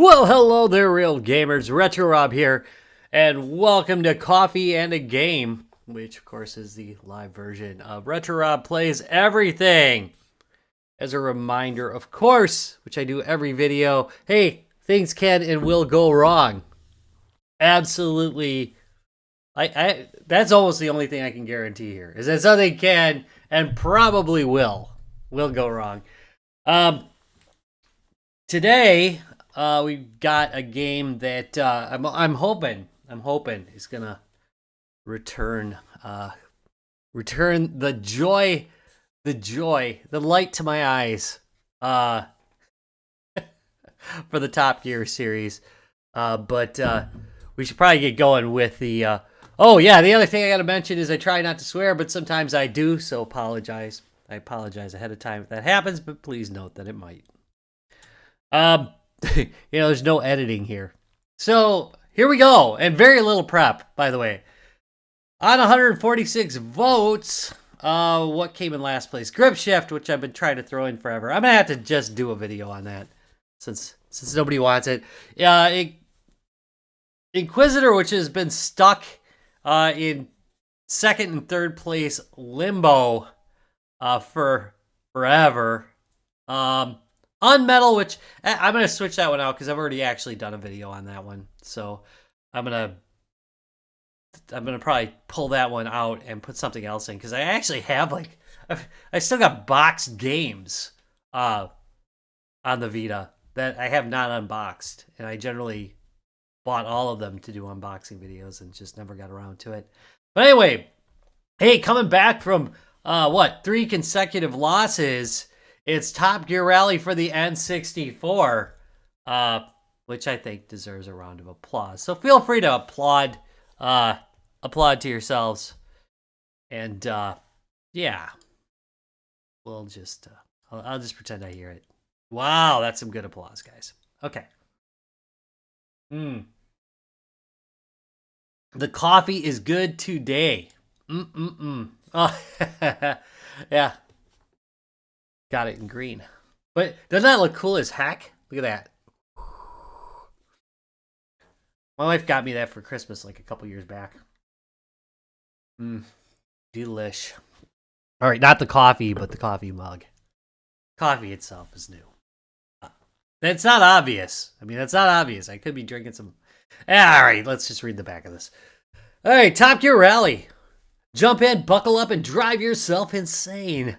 Well, hello there, real gamers. Retro Rob here, and welcome to Coffee and a Game, which, of course, is the live version of Retro Rob Plays Everything. As a reminder, of course, which I do every video, hey, things can and will go wrong. Absolutely. That's almost the only thing I can guarantee here, is that something can and probably will go wrong. Today, we've got a game that I'm hoping is gonna return the joy, the light to my eyes, for the Top Gear series. But we should probably get going with the. Oh yeah, the other thing I gotta mention is I try not to swear, but sometimes I do, so apologize. I apologize ahead of time if that happens, but please note that it might. There's no editing here. So here we go. And very little prep, by the way. On 146 votes, what came in last place? Grip Shift, which I've been trying to throw in forever. I'm gonna have to just do a video on that since nobody wants it. Inquisitor, which has been stuck in second and third place limbo for forever. Unmetal, which I'm going to switch that one out because I've already actually done a video on that one. So I'm going to probably pull that one out and put something else in because I actually have I still got boxed games on the Vita that I have not unboxed, and I generally bought all of them to do unboxing videos and just never got around to it. But anyway, hey, coming back from 3 consecutive losses. It's Top Gear Rally for the N64, which I think deserves a round of applause. So feel free to applaud to yourselves. And yeah, we'll just I'll just pretend I hear it. Wow, that's some good applause, guys. Okay. The coffee is good today. Oh, yeah. Got it in green. But doesn't that look cool as heck? Look at that. My wife got me that for Christmas like a couple years back. Delish. All right, not the coffee, but the coffee mug. Coffee itself is new. That's not obvious. That's not obvious. I could be drinking some. All right, let's just read the back of this. All right, Top Gear Rally. Jump in, buckle up, and drive yourself insane.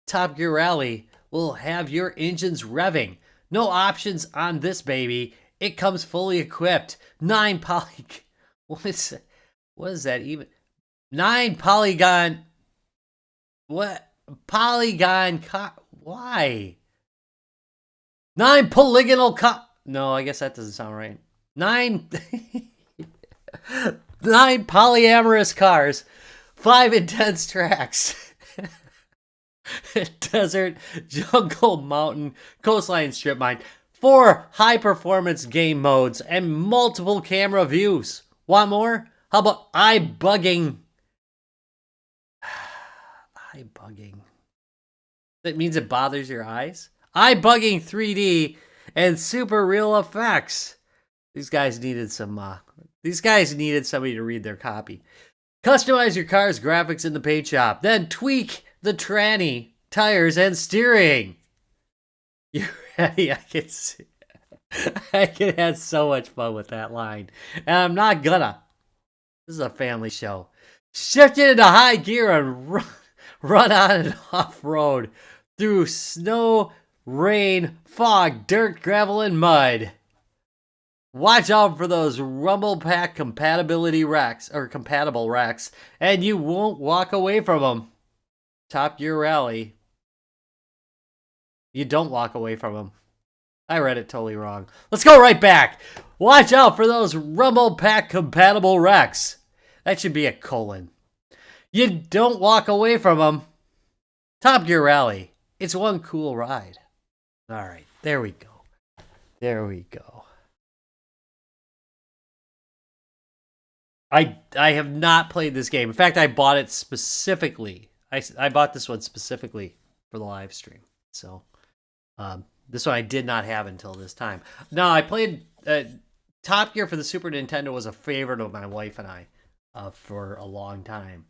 Top Gear Rally will have your engines revving. No options on this baby. It comes fully equipped. 9 poly... What is that even? 9 polygon... What? Polygon... Why? 9 polygonal... No, I guess that doesn't sound right. 9... 9 polyamorous cars. 5 intense tracks. Desert, jungle, mountain, coastline, strip mine, 4 high-performance game modes, and multiple camera views. Want more? How about eye-bugging? Eye-bugging. That means it bothers your eyes? Eye-bugging 3D and super real effects. These guys needed somebody to read their copy. Customize your car's graphics in the paint shop, then tweak the tranny, tires, and steering. You ready? I can have so much fun with that line. And I'm not gonna. This is a family show. Shift it into high gear and run on and off road through snow, rain, fog, dirt, gravel, and mud. Watch out for those Rumble Pack compatible wrecks, and you won't walk away from them. Top Gear Rally. You don't walk away from them. I read it totally wrong. Let's go right back. Watch out for those Rumble Pack compatible wrecks. That should be a colon. You don't walk away from them. Top Gear Rally. It's one cool ride. All right, there we go. There we go. I have not played this game. In fact, I bought it specifically. I bought this one specifically for the live stream. So This one I did not have until this time. No, I played Top Gear for the Super Nintendo was a favorite of my wife and I for a long time.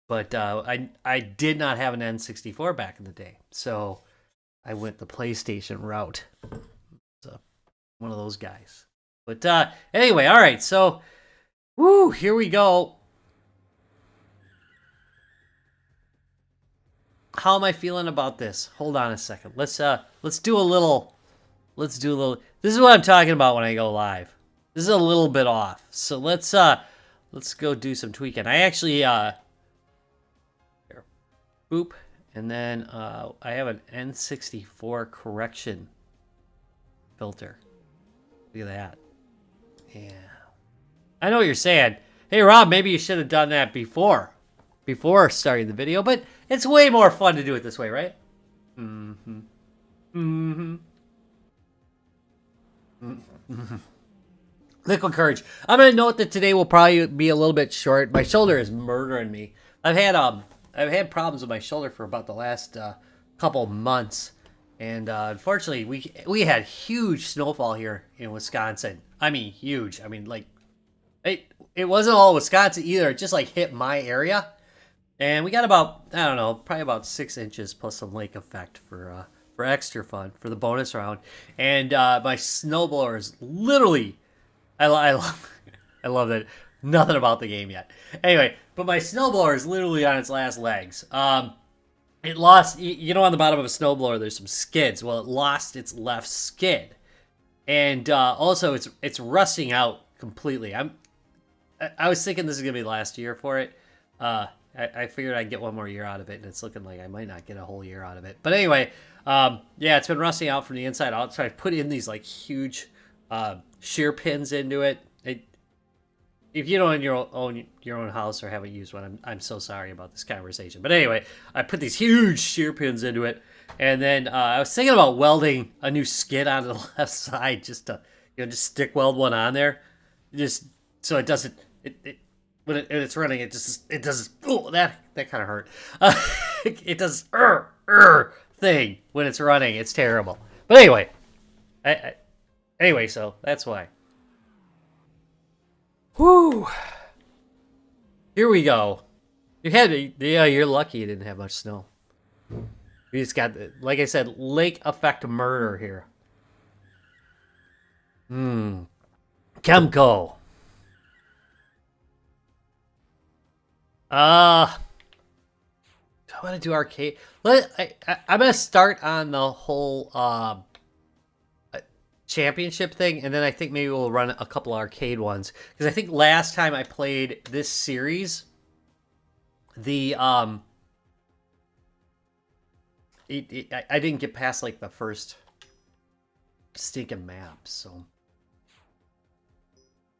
But I did not have an N64 back in the day, so I went the PlayStation route. So one of those guys. But anyway, all right. So, woo, here we go. How am I feeling about this? Hold on a second. Let's do a little. This is what I'm talking about when I go live. This is a little bit off. So let's go do some tweaking. I actually here. Boop. And then I have an N64 correction filter. Look at that. Yeah. I know what you're saying. Hey, Rob, maybe you should have done that before starting the video, but it's way more fun to do it this way, right? Mm-hmm. Mm-hmm. Mm-hmm. Liquid Courage. I'm going to note that today will probably be a little bit short. My shoulder is murdering me. I've had problems with my shoulder for about the last couple months, and unfortunately, we had huge snowfall here in Wisconsin. I mean, huge. I mean, like it wasn't all Wisconsin either. It just like hit my area, and we got about, I don't know, probably about 6 inches plus some lake effect for extra fun for the bonus round. And my snowblower is literally, I love that. Nothing about the game yet. Anyway, but my snowblower is literally on its last legs. It lost, you know, on the bottom of a snowblower, there's some skids. Well, it lost its left skid. And also, it's rusting out completely. I was thinking this is going to be the last year for it. I figured I'd get one more year out of it, and it's looking like I might not get a whole year out of it. But anyway, yeah, it's been rusting out from the inside out. So I put in these, like, huge shear pins into it. If you don't own your own house or haven't used one, I'm so sorry about this conversation. But anyway, I put these huge shear pins into it, and then I was thinking about welding a new skid onto the left side, just to just stick weld one on there, just so it doesn't when it's running, it does. Oh, that kind of hurt. It does thing when it's running. It's terrible. But anyway, anyway, so that's why. Whew. Here we go. You're lucky you didn't have much snow. We just got, like I said, lake effect murder here. Chemco. Do I want to do arcade? I'm going to start on the whole championship thing, and then I think maybe we'll run a couple arcade ones, because I think last time I played this series, I didn't get past like the first stinking map, so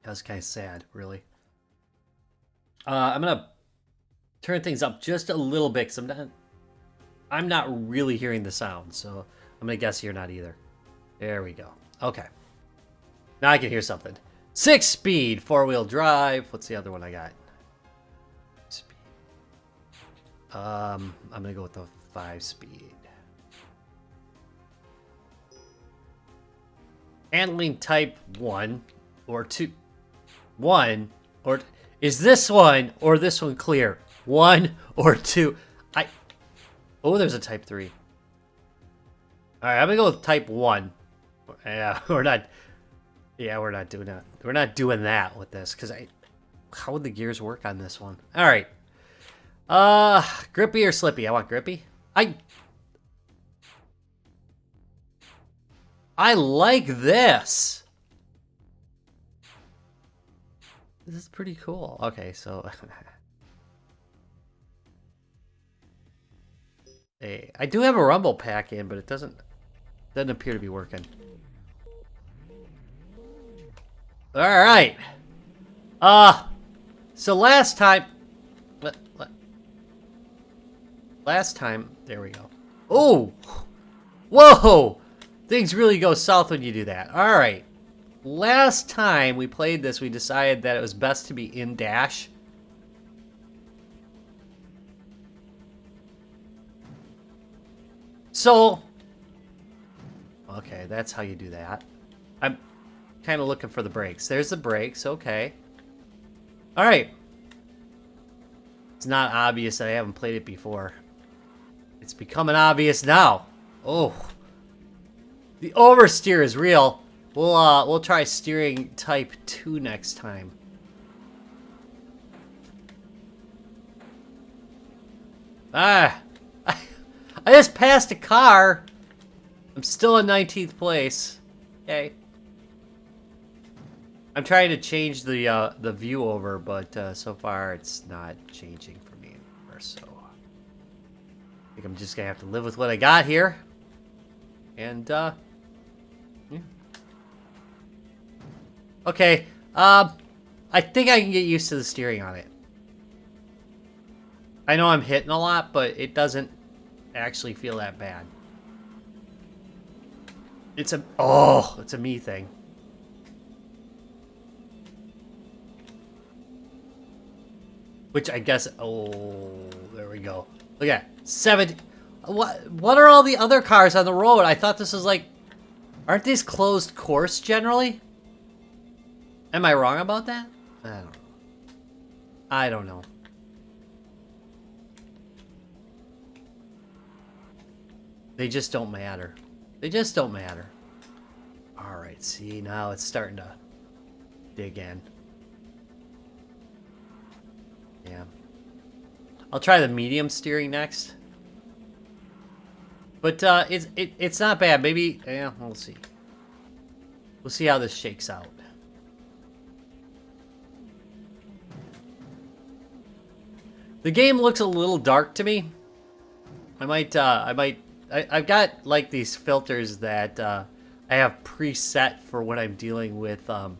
that was kind of sad, really. I'm gonna turn things up just a little bit, because I'm not really hearing the sound, so I'm gonna guess you're not either. There we go. Okay. Now I can hear something. 6-speed, 4-wheel drive. What's the other one I got? Speed. I'm gonna go with the 5-speed. Handling type 1 or 2. 1 or is this one or this one clear? 1 or 2. Oh, there's a type 3. All right, I'm gonna go with type 1. Yeah, we're not doing that. We're not doing that with this, because how would the gears work on this one? All right. Grippy or slippy? I want grippy. I like this. This is pretty cool. Okay, so hey, I do have a rumble pack in, but it doesn't appear to be working. All right. So last time, there we go. Oh, whoa! Things really go south when you do that. All right. Last time we played this, we decided that it was best to be in dash. So, Okay, that's how you do that. I'm kind of looking for the brakes. There's the brakes. Okay. All right. It's not obvious that I haven't played it before. It's becoming obvious now. Oh. The oversteer is real. We'll try steering type 2 next time. Ah. I just passed a car. I'm still in 19th place. Okay. I'm trying to change the view over, but so far it's not changing for me anymore. So I think I'm just gonna have to live with what I got here. And yeah. Okay. I think I can get used to the steering on it. I know I'm hitting a lot, but it doesn't actually feel that bad. It's a me thing. Which I guess, there we go. Look at 70. What are all the other cars on the road? I thought this was like, aren't these closed course generally? Am I wrong about that? I don't know. They just don't matter. They just don't matter. All right, see, now it's starting to dig in. Yeah. I'll try the medium steering next. But it's not bad. Maybe, yeah, we'll see. We'll see how this shakes out. The game looks a little dark to me. I've got like these filters that I have preset for when I'm dealing with the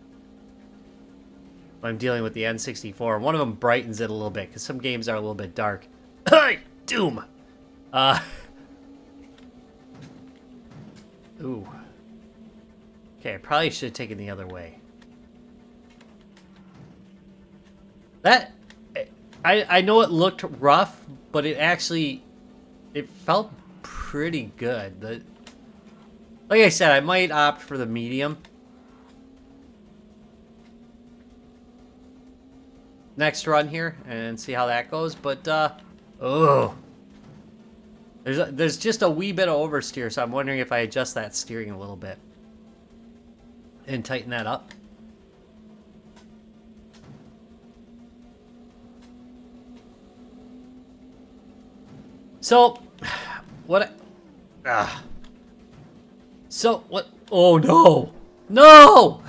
N64. One of them brightens it a little bit because some games are a little bit dark. Doom. Ooh. Okay, I probably should have taken the other way. That I know it looked rough, but it felt pretty good. Like I said, I might opt for the medium. Next run here and see how that goes, but there's just a wee bit of oversteer, so I'm wondering if I adjust that steering a little bit and tighten that up. So what oh no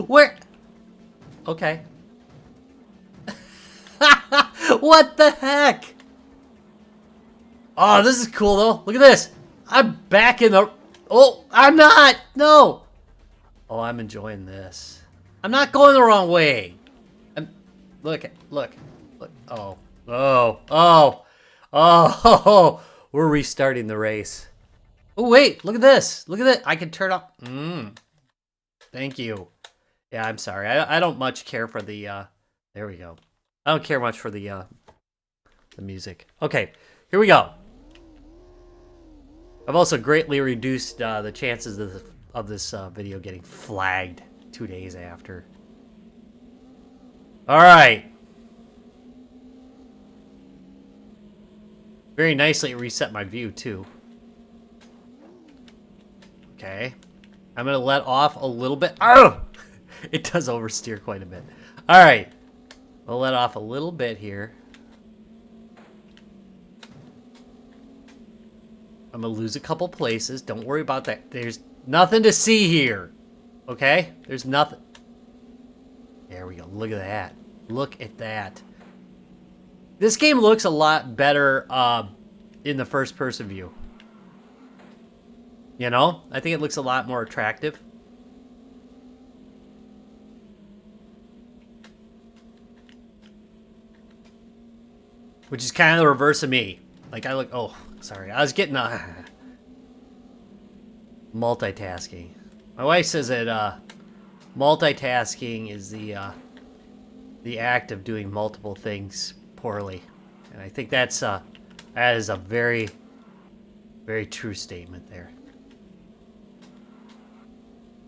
where okay. What the heck? Oh, this is cool though. Look at this. I'm back in the... Oh, I'm not. No. Oh, I'm enjoying this. I'm not going the wrong way. Look. Oh. We're restarting the race. Oh, wait. Look at this. Look at that. I can turn up. Thank you. Yeah, I'm sorry. I don't much care for the... There we go. I don't care much for the music. Okay, here we go. I've also greatly reduced the chances of this video getting flagged 2 days after. All right. Very nicely reset my view too. Okay. I'm gonna let off a little bit. Oh! It does oversteer quite a bit. All right. I'll let off a little bit here. I'm gonna lose a couple places. Don't worry about that. There's nothing to see here. Okay? There's nothing. There we go. Look at that. Look at that. This game looks a lot better in the first-person view. You know? I think it looks a lot more attractive. Which is kind of the reverse of me. Like, I look... Oh, sorry. I was getting... multitasking. My wife says that multitasking is the act of doing multiple things poorly. And I think that is a very Very true statement there.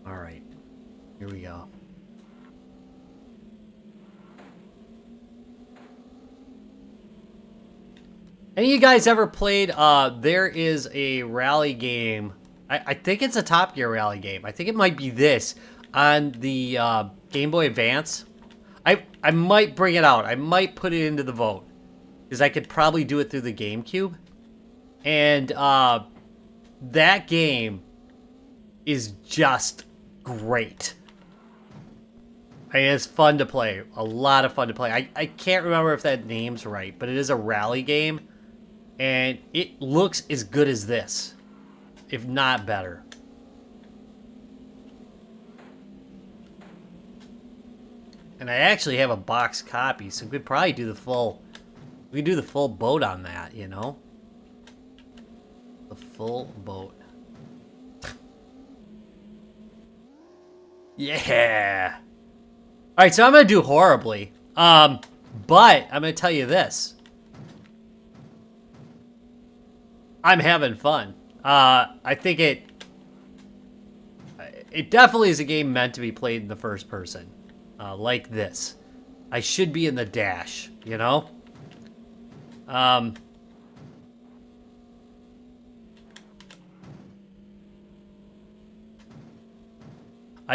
All right. Here we go. Any of you guys ever played, there is a rally game. I think it's a Top Gear rally game. I think it might be this on the Game Boy Advance. I might bring it out. I might put it into the vote. Because I could probably do it through the GameCube. And that game is just great. I mean, it's fun to play. A lot of fun to play. I can't remember if that name's right, but it is a rally game. And it looks as good as this, if not better. And I actually have a box copy, so we could probably do the full... We could do the full boat on that, you know? The full boat. Yeah! Alright, so I'm going to do horribly. But I'm going to tell you this. I'm having fun. I think it definitely is a game meant to be played in the first person. Like this. I should be in the dash, you know? I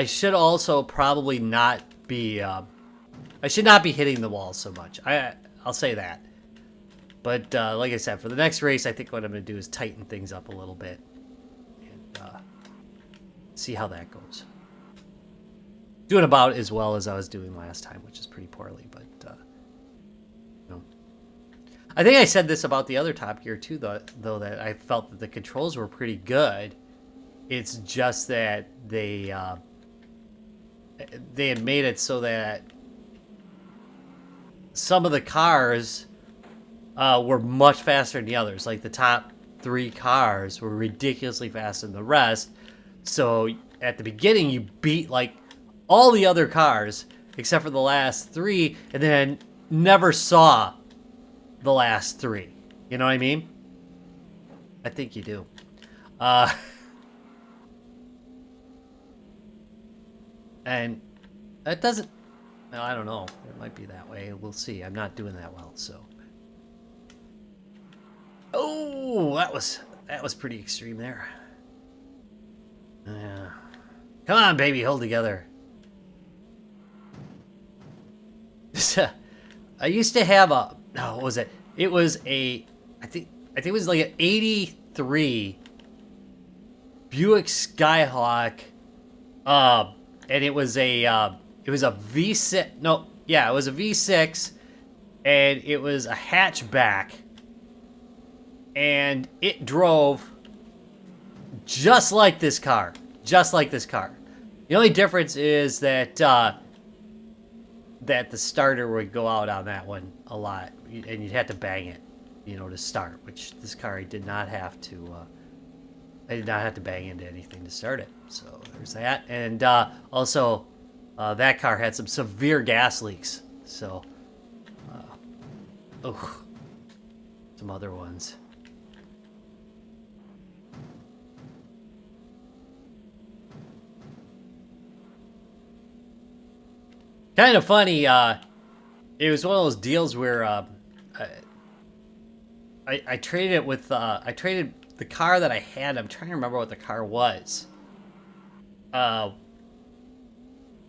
should also probably not be, I should not be hitting the wall so much. I'll say that. But, like I said, for the next race, I think what I'm going to do is tighten things up a little bit. And, see how that goes. Doing about as well as I was doing last time, which is pretty poorly, but, you know. I think I said this about the other Top Gear, too, though, that I felt that the controls were pretty good. It's just that they had made it so that some of the cars... were much faster than the others. Like the top 3 cars were ridiculously faster than the rest. So at the beginning, you beat like all the other cars except for the last 3, and then never saw the last 3. You know what I mean? I think you do. And that doesn't... Well, I don't know. It might be that way. We'll see. I'm not doing that well, so... Oh, that was pretty extreme there. Yeah. Come on, baby, hold together. I used to have a... No, what was it? It was a... I think it was like an 83 Buick Skyhawk. And it was a V6... No, yeah, it was a V6. And it was a hatchback. And it drove just like this car. Just like this car. The only difference is that that the starter would go out on that one a lot. And you'd have to bang it, you know, to start. Which this car I did not have to... I did not have to bang into anything to start it. So there's that. And also, that car had some severe gas leaks. So, some other ones. Kind of funny, it was one of those deals where I traded it with, I traded the car that I had. I'm trying to remember what the car was.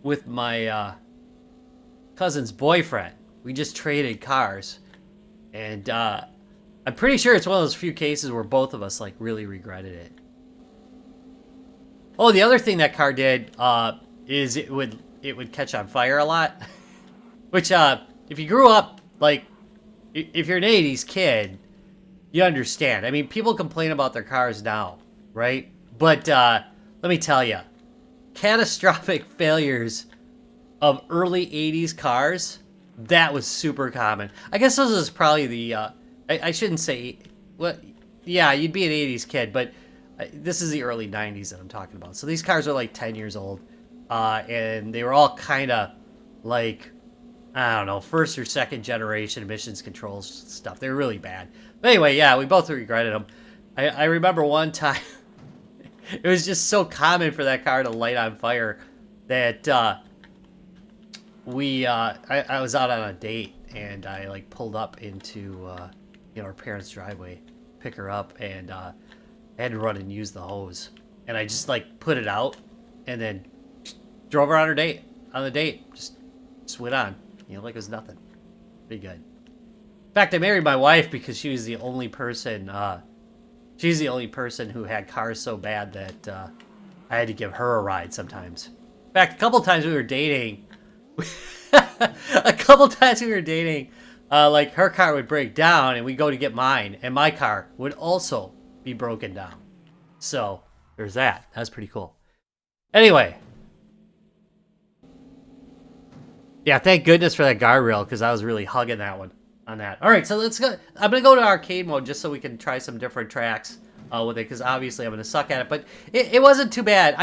With my cousin's boyfriend. We just traded cars. And I'm pretty sure it's one of those few cases where both of us like really regretted it. Oh, the other thing that car did is it would catch on fire a lot. Which, if you grew up, like, if you're an 80s kid, you understand. I mean, people complain about their cars now, right? But, let me tell you, catastrophic failures of early 80s cars, that was super common. I guess this is probably the, I shouldn't say, well, yeah, you'd be an 80s kid, but this is the early 90s that I'm talking about. So these cars are like 10 years old. And they were all kind of like, I don't know, first or second generation emissions control stuff. They were really bad. But anyway, yeah, we both regretted them. I remember one time, it was just so common for that car to light on fire that I was out on a date and I like pulled up into our parents' driveway, pick her up, and I had to run and use the hose, and I just like put it out and then drove her on the date, just went on, like it was nothing. Pretty good. In fact, I married my wife because she was the only person. She's the only person who had cars so bad that I had to give her a ride sometimes. In fact, a couple times we were dating. Like her car would break down and we'd go to get mine, and my car would also be broken down. So there's that. That was pretty cool. Anyway. Yeah, thank goodness for that guardrail, because I was really hugging that one on that. All right, so let's go. I'm going to go to arcade mode just so we can try some different tracks with it, because obviously I'm going to suck at it. But it wasn't too bad.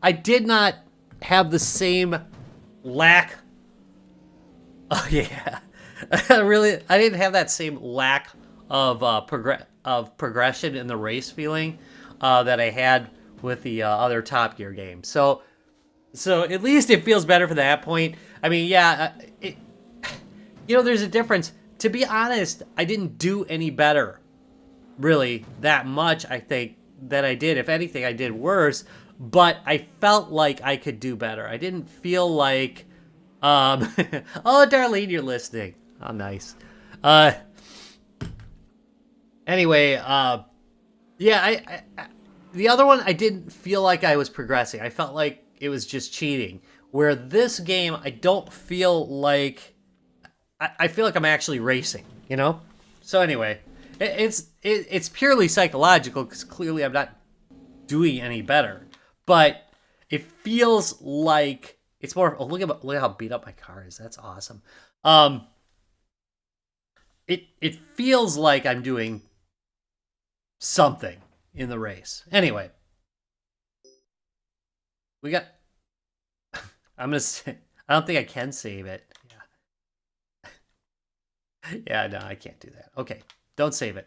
I did not have the same lack. Oh, yeah. I didn't have that same lack of progression in the race feeling that I had with the other Top Gear games. So at least it feels better for that point. I mean, yeah, there's a difference. To be honest, I didn't do any better, really, that much, I think, than I did. If anything, I did worse, but I felt like I could do better. I didn't feel like, oh, Darlene, you're listening. Oh, nice. Anyway, yeah, the other one, I didn't feel like I was progressing. I felt like it was just cheating. Where this game, I don't feel like... I feel like I'm actually racing, So anyway, it's purely psychological, because clearly I'm not doing any better. But it feels like it's more... Oh, look at how beat up my car is. That's awesome. It feels like I'm doing something in the race. Anyway. We got... I'm going to say... I don't think I can save it. Yeah. Yeah, no, I can't do that. Okay, don't save it.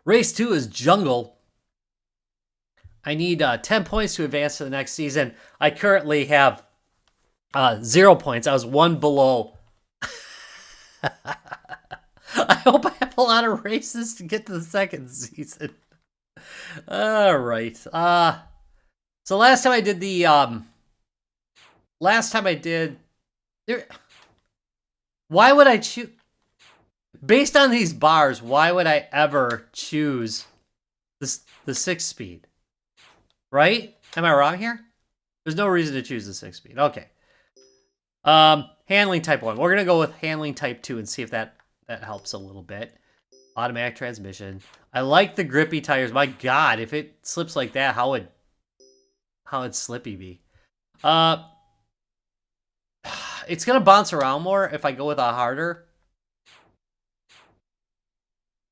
Race 2 is Jungle. I need 10 points to advance to the next season. I currently have 0 points. I was one below. I hope I have a lot of races to get to the second season. All right. So last time I did the why would I choose based on these bars? Why would I ever choose the 6-speed? Right? Am I wrong here? There's no reason to choose the 6-speed. Okay. Handling type 1. We're gonna go with handling type 2 and see if that helps a little bit. Automatic transmission. I like the grippy tires. My God, if it slips like that, how would Slippy be? It's gonna bounce around more if I go with a harder.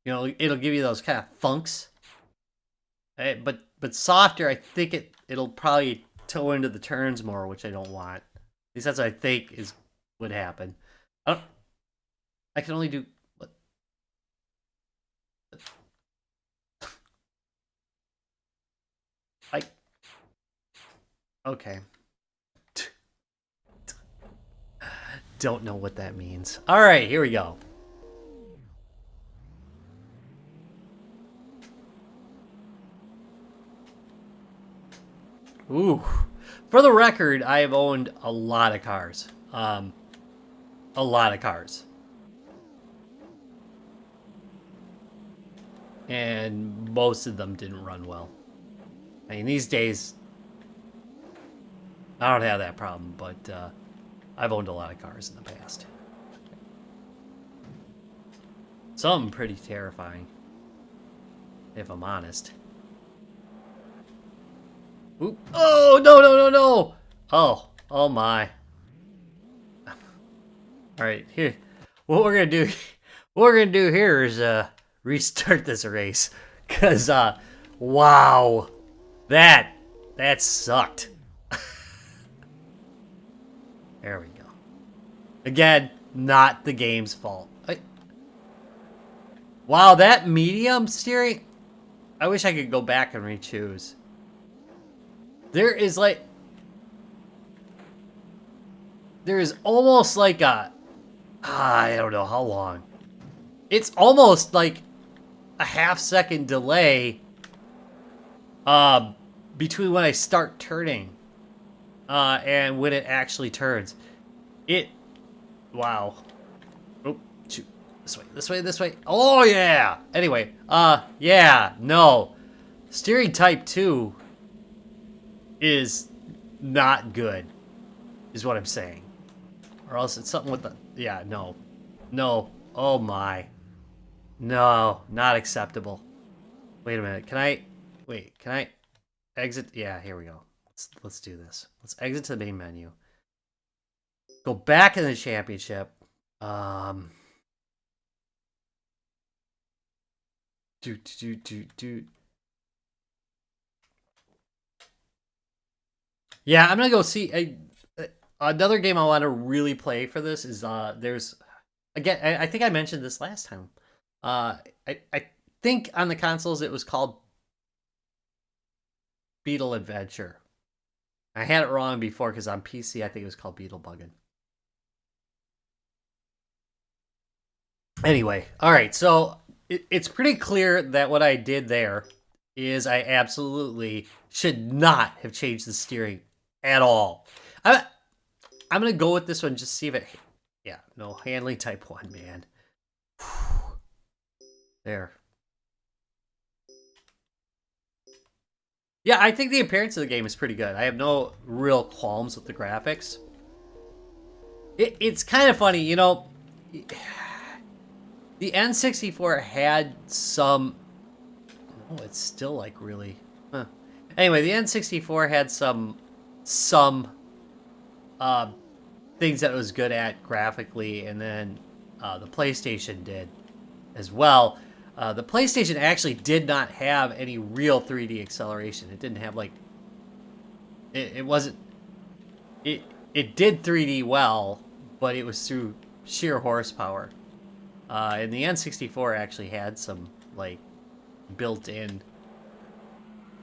It'll give you those kind of thunks. But softer, I think it'll probably toe into the turns more, which I don't want. At least that's what I think would happen. I can only do... Okay. Don't know what that means. All right, here we go. Ooh. For the record, I have owned a lot of cars. A lot of cars. And most of them didn't run well. I mean, these days, I don't have that problem, but I've owned a lot of cars in the past. Some of them pretty terrifying, if I'm honest. Oop. Oh, no. Oh my. All right, here. What we're going to do here is restart this race, cuz wow. That sucked. There we go. Again, not the game's fault. Wow, that medium steering... I wish I could go back and re-choose. There is like... There is almost like a... I don't know how long. It's almost like a half-second delay between when I start turning and when it actually turns. Wow. Oh, shoot. This way, this way, this way. Oh, yeah! Anyway, yeah, no. Steering type 2 is not good, is what I'm saying. Or else it's something with the... Yeah, no. No. Oh, my. No, not acceptable. Wait a minute. Can I... Wait, can I exit? Yeah, here we go. Let's do this. Let's exit to the main menu. Go back in the championship. Yeah, I'm gonna go see another game I want to really play for this is there's again I think I mentioned this last time. I think on the consoles it was called Beetle Adventure. I had it wrong before because on PC I think it was called Beetle Buggin'. Anyway, all right, so it's pretty clear that what I did there is I absolutely should not have changed the steering at all. I'm going to go with this one, just see if it... Yeah, no, handling type 1, man. There. Yeah, I think the appearance of the game is pretty good. I have no real qualms with the graphics. It's kind of funny, you know... The N64 had some... Oh, it's still like really... Huh. Anyway, the N64 had some things that it was good at graphically, and then the PlayStation did as well. The PlayStation actually did not have any real 3D acceleration. It didn't have like... It wasn't... It did 3D well, but it was through sheer horsepower. And the N64 actually had some, like, built-in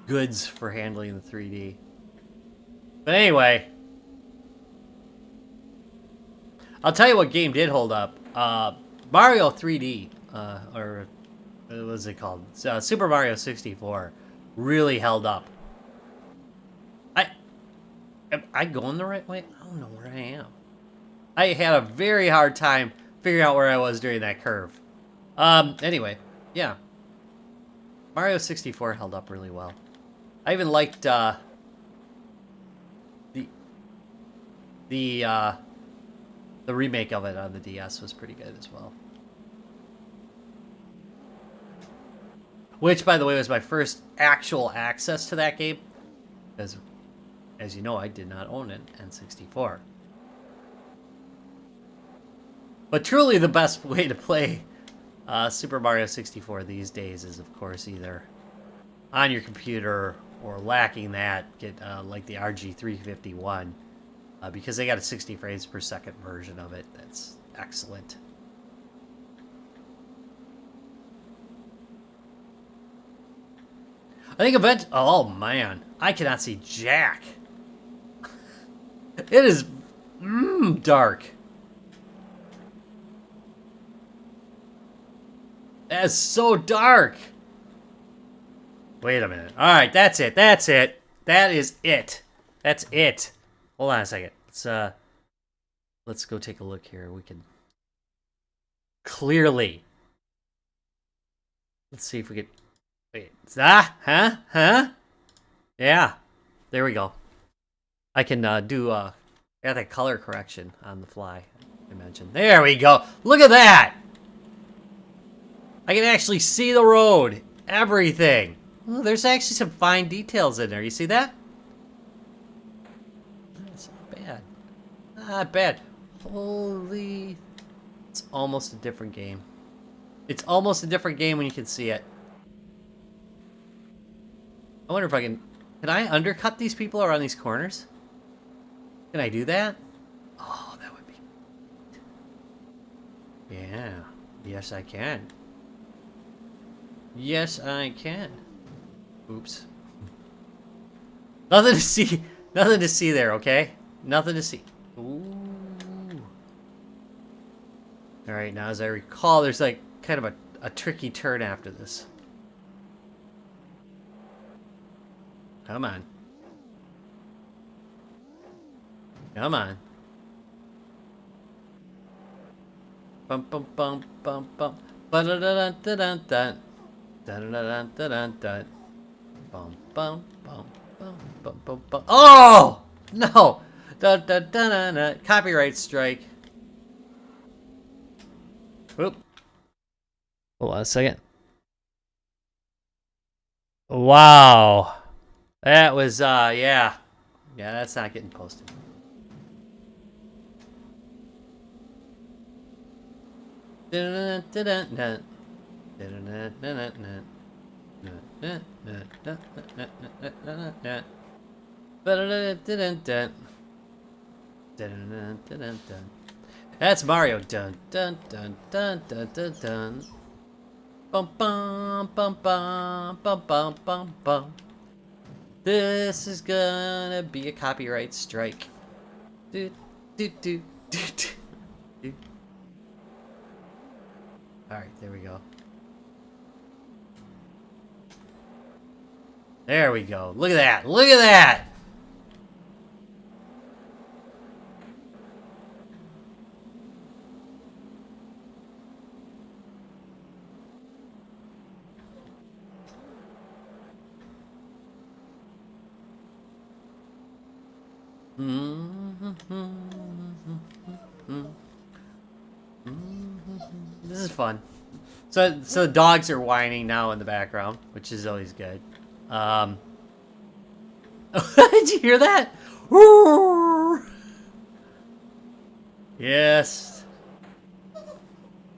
goods for handling the 3D. But anyway, I'll tell you what game did hold up. Mario 3D, or what was it called? Super Mario 64 really held up. Am I going the right way? I don't know where I am. I had a very hard time figuring out where I was during that curve. Anyway, yeah. Mario 64 held up really well. I even liked, the remake of it on the DS was pretty good as well. Which, by the way, was my first actual access to that game. Because, as you know, I did not own an N64. But truly the best way to play Super Mario 64 these days is, of course, either on your computer or lacking that, get like the RG351, because they got a 60 frames per second version of it. That's excellent. I think oh man, I cannot see jack. It is dark. That's so dark. Wait a minute. All right, that's it. That's it. That is it. That's it. Hold on a second. Let's go take a look here. We can clearly. Let's see if we can. Wait. Huh? Yeah. There we go. I can do got that color correction on the fly. I mentioned. There we go. Look at that. I can actually see the road. Everything. Oh, there's actually some fine details in there. You see that? That's not bad. Not bad. Holy... It's almost a different game. It's almost a different game when you can see it. I wonder if I can... Can I undercut these people around these corners? Can I do that? Oh, that would be... Yeah. Yes, I can. Yes, I can. Oops. Nothing to see. Nothing to see there, okay? Nothing to see. Ooh. Alright, now as I recall, there's like kind of a tricky turn after this. Come on. Come on. Bum bum bum bum bum. Ba-da-da-dun-da-dun-dun. Da-da-da-dun-da-dun-dun. Bum bum bum bum bum bum bum. Oh! No! Da-da-da-da-da. Copyright strike. Whoop. Hold on a second. Wow. That was, yeah. Yeah, that's not getting posted. That's Mario. Dun dun dun dun dun dun dun. Bum bum bum bum bum bum bum bum. This is gonna be a copyright strike. Do do do do do. All right, there we go. There we go. Look at that. Look at that. This is fun. So the dogs are whining now in the background, which is always good. Did you hear that? Yes.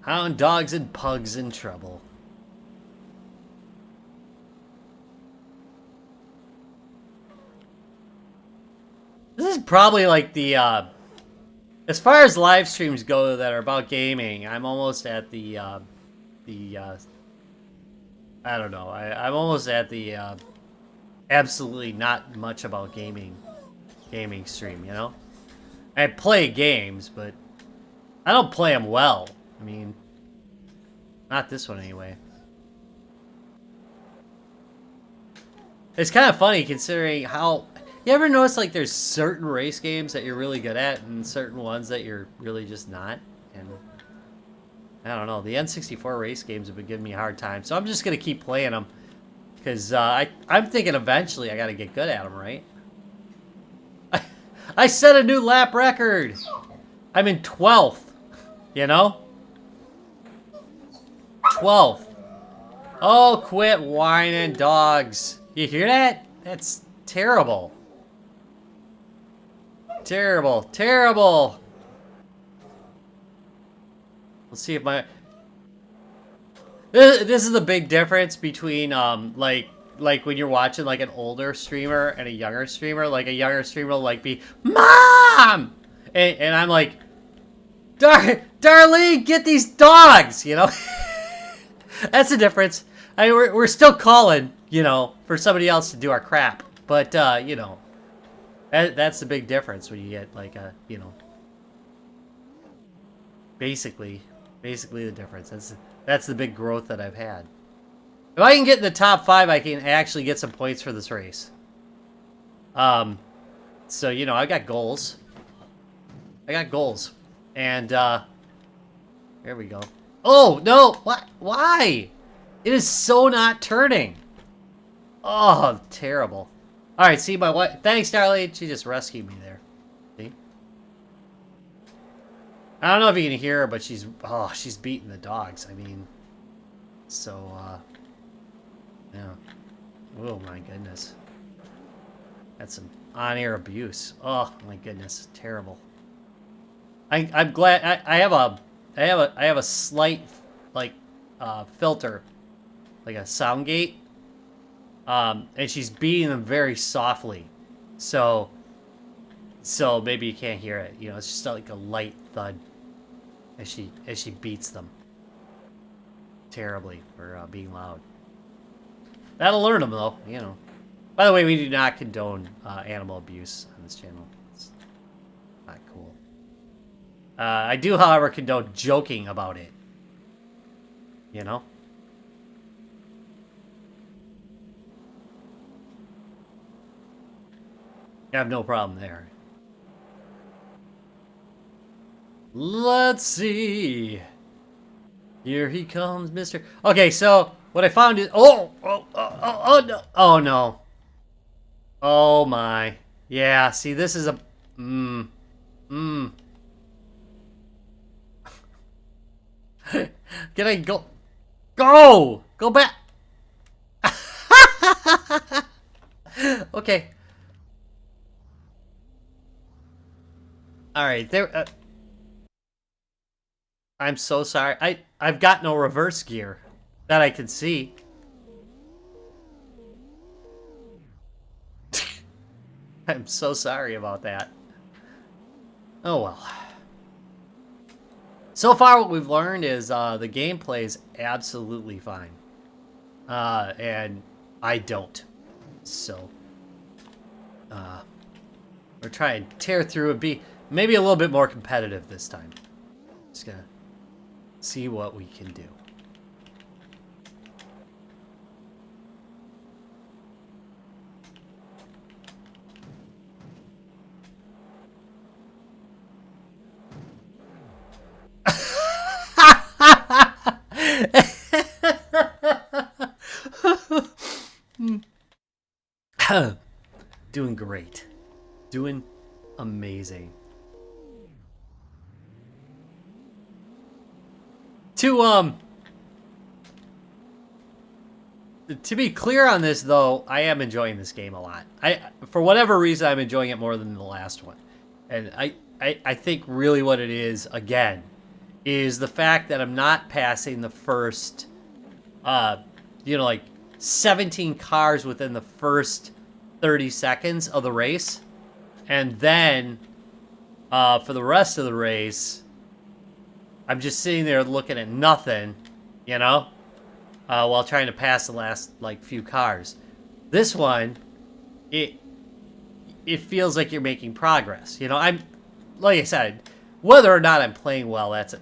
Hound dogs and pugs in trouble. This is probably like the, as far as live streams go that are about gaming, I'm almost at the I don't know, I'm almost at the, absolutely not much about gaming stream, you know? I play games, but I don't play them well. I mean, not this one anyway. It's kind of funny considering how... You ever notice like there's certain race games that you're really good at and certain ones that you're really just not? And I don't know. The N64 race games have been giving me a hard time, so I'm just going to keep playing them. Because I'm thinking eventually I got to get good at them, right? I set a new lap record! I'm in 12th, you know? 12th. Oh, quit whining, dogs. You hear that? That's terrible. Terrible. Terrible. Let's see if my... This is the big difference between, like when you're watching, like, an older streamer and a younger streamer. Like, a younger streamer will, like, be, Mom! And I'm like, Darlene, get these dogs, you know? That's the difference. I mean, we're still calling, you know, for somebody else to do our crap. But, you know, that's the big difference when you get, like, a, you know, basically the difference. That's the big growth that I've had. If I can get in the top 5, I can actually get some points for this race. So, you know, I got goals. And, there we go. Oh, no! What? Why? It is so not turning. Oh, terrible. Alright, see my wife. Thanks, Darlene. She just rescued me there. See? I don't know if you can hear her, but she's beating the dogs. I mean, so, yeah. Oh, my goodness. That's some on-air abuse. Oh, my goodness. Terrible. I'm glad I have a slight, like, filter, like a sound gate, and she's beating them very softly, so maybe you can't hear it. You know, it's just like a light thud. as she beats them terribly for being loud. That'll learn them, though, you know. By the way, we do not condone animal abuse on this channel. It's not cool. I do, however, condone joking about it. You know? I have no problem there. Let's see. Here he comes, Mr. Okay, so what I found is... Oh no. Oh, no. Oh, my. Yeah, see, this is a... Can I go? Go! Go back! Okay. Alright, there... I'm so sorry. I've got no reverse gear that I can see. I'm so sorry about that. Oh well. So far what we've learned is the gameplay is absolutely fine. And I don't. So we're trying to tear through and be maybe a little bit more competitive this time. Just gonna see what we can do. Doing great. Doing amazing. To be clear on this, though, I am enjoying this game a lot. For whatever reason, I'm enjoying it more than the last one. And I think really what it is, again, is the fact that I'm not passing the first, like 17 cars within the first 30 seconds of the race. And then, for the rest of the race, I'm just sitting there looking at nothing, you know, while trying to pass the last, like, few cars. This one, it feels like you're making progress. You know, like I said, whether or not I'm playing well, that's a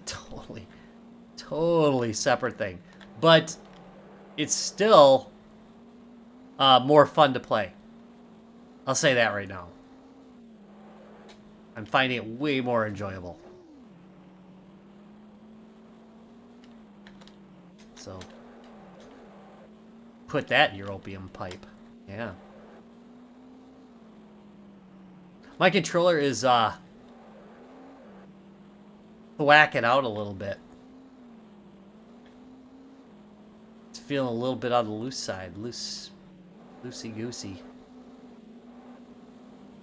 totally separate thing. But it's still more fun to play. I'll say that right now. I'm finding it way more enjoyable. So, put that in your opium pipe. Yeah. My controller is whacking out a little bit. It's feeling a little bit on the loose side. Loosey-goosey.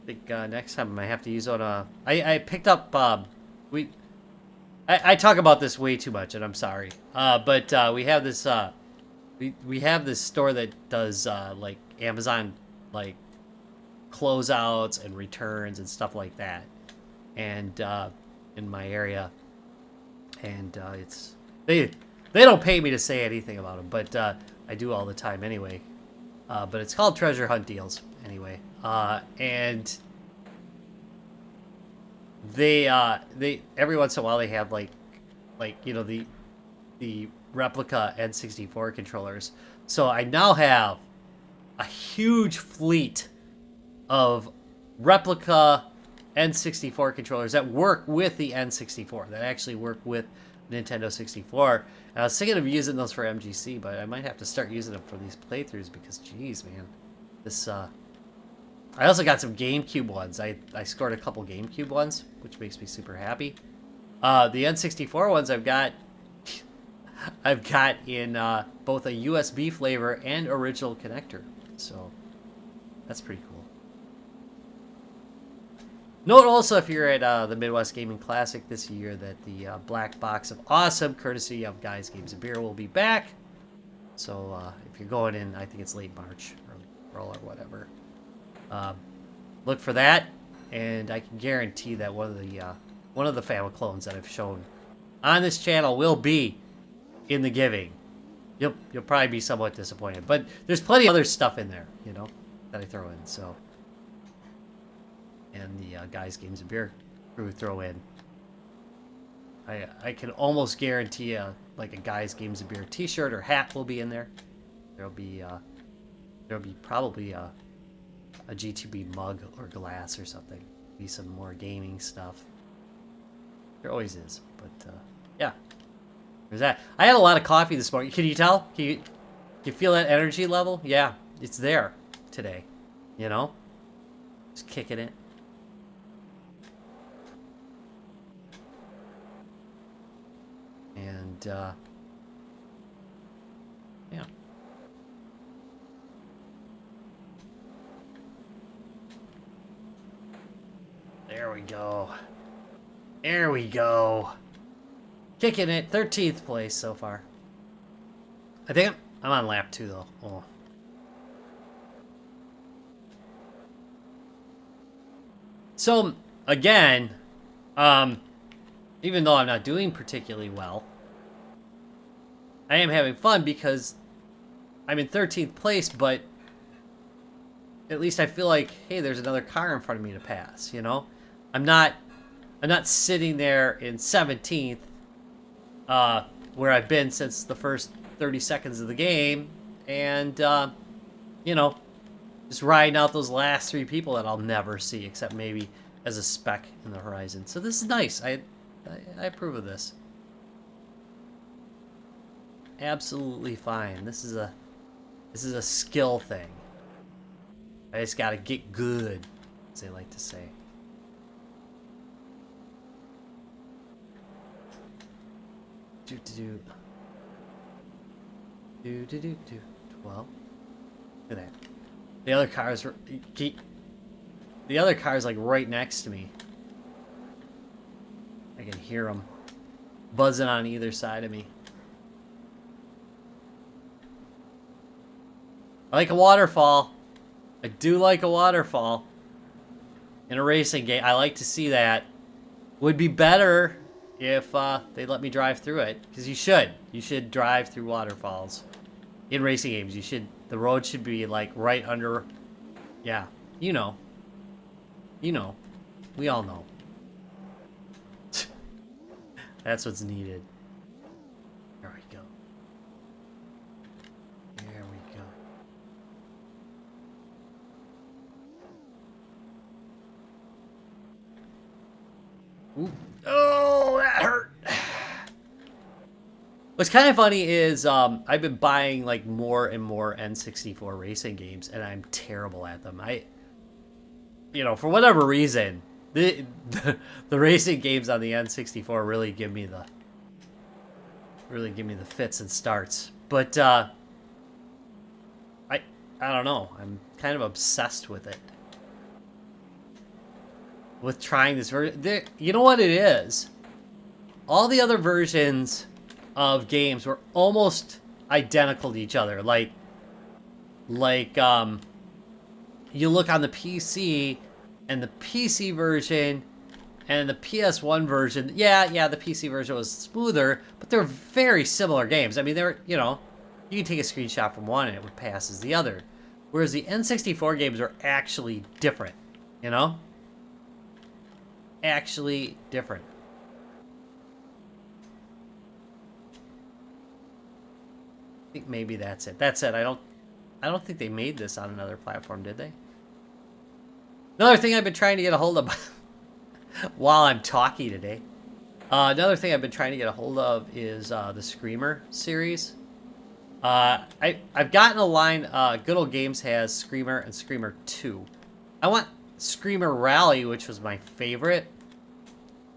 I think next time I might have to use on a... I picked up... I talk about this way too much, and I'm sorry. But we have this... we have this store that does, like, Amazon, like, closeouts and returns and stuff like that. And, in my area. And, it's... They don't pay me to say anything about them, but, I do all the time anyway. But it's called Treasure Hunt Deals, anyway. And they every once in a while they have like you know the replica N64 controllers. So I now have a huge fleet of replica N64 controllers that work with the N64, that actually work with Nintendo 64. And I was thinking of using those for MGC, but I might have to start using them for these playthroughs because, geez, man, this. I also got some GameCube ones. I scored a couple GameCube ones, which makes me super happy. The N64 ones I've got in both a USB flavor and original connector, so that's pretty cool. Note also, if you're at the Midwest Gaming Classic this year, that the Black Box of Awesome, courtesy of Guys, Games, and Beer, will be back. So if you're going in, I think it's late March, or April, or whatever. Look for that, and I can guarantee that one of the Famiclones that I've shown on this channel will be in the giving. You'll probably be somewhat disappointed, but there's plenty of other stuff in there, you know, that I throw in. So, and the Guys, Games, and Beer crew throw in. I can almost guarantee like a Guys, Games, and Beer T-shirt or hat will be in there. There'll be probably a GTB mug or glass or something. Be some more gaming stuff. There always is, but yeah. There's that. I had a lot of coffee this morning. Can you tell? Can you feel that energy level? Yeah, it's there today. You know, just kicking it. And yeah. There we go. There we go. Kicking it. 13th place so far. I think I'm on lap 2 though. Oh. So again, even though I'm not doing particularly well, I am having fun because I'm in 13th place, but at least I feel like, hey, there's another car in front of me to pass, you know? I'm not sitting there in 17th, where I've been since the first 30 seconds of the game, and, you know, just riding out those last 3 people that I'll never see, except maybe as a speck in the horizon. So this is nice. I approve of this. Absolutely fine. This is a skill thing. I just gotta get good, as they like to say. Do. 12. Look at that. The other car's like right next to me. I can hear them buzzing on either side of me. I like a waterfall. I do like a waterfall in a racing game. I like to see that. Would be better if they let me drive through it, because you should drive through waterfalls in racing games. The road should be like right under. Yeah, you know, we all know. That's what's needed. There we go. There we go. Ooh. Oh, that hurt. What's kind of funny is I've been buying like more and more N64 racing games, and I'm terrible at them. You know, for whatever reason, the racing games on the N64 really give me the fits and starts. But I don't know. I'm kind of obsessed with it. With trying this version. You know what it is? All the other versions of games were almost identical to each other. Like you look on the PC, and the PC version and the PS1 version, yeah, the PC version was smoother, but they're very similar games. I mean, they're, you know, you can take a screenshot from one and it would pass as the other. Whereas the N64 games are actually different, you know? Actually different. I think maybe that's it. That's it. I don't think they made this on another platform, did they? Another thing I've been trying to get a hold of while I'm talking today. Another thing I've been trying to get a hold of is the Screamer series. I've gotten a line. Good Old Games has Screamer and Screamer 2. I want Screamer Rally, which was my favorite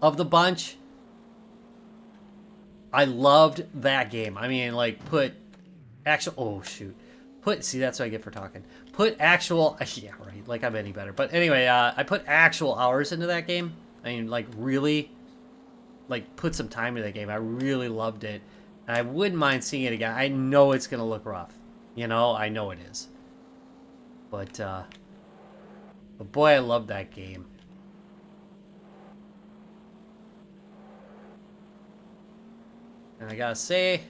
of the bunch. I loved that game. I mean, like, put actual... Oh, shoot. See, that's what I get for talking. Put actual... Yeah, right. Like, I'm any better. But anyway, I put actual hours into that game. I mean, like, really... Like, put some time into that game. I really loved it. And I wouldn't mind seeing it again. I know it's going to look rough. You know? I know it is. But boy, I love that game. And I gotta say,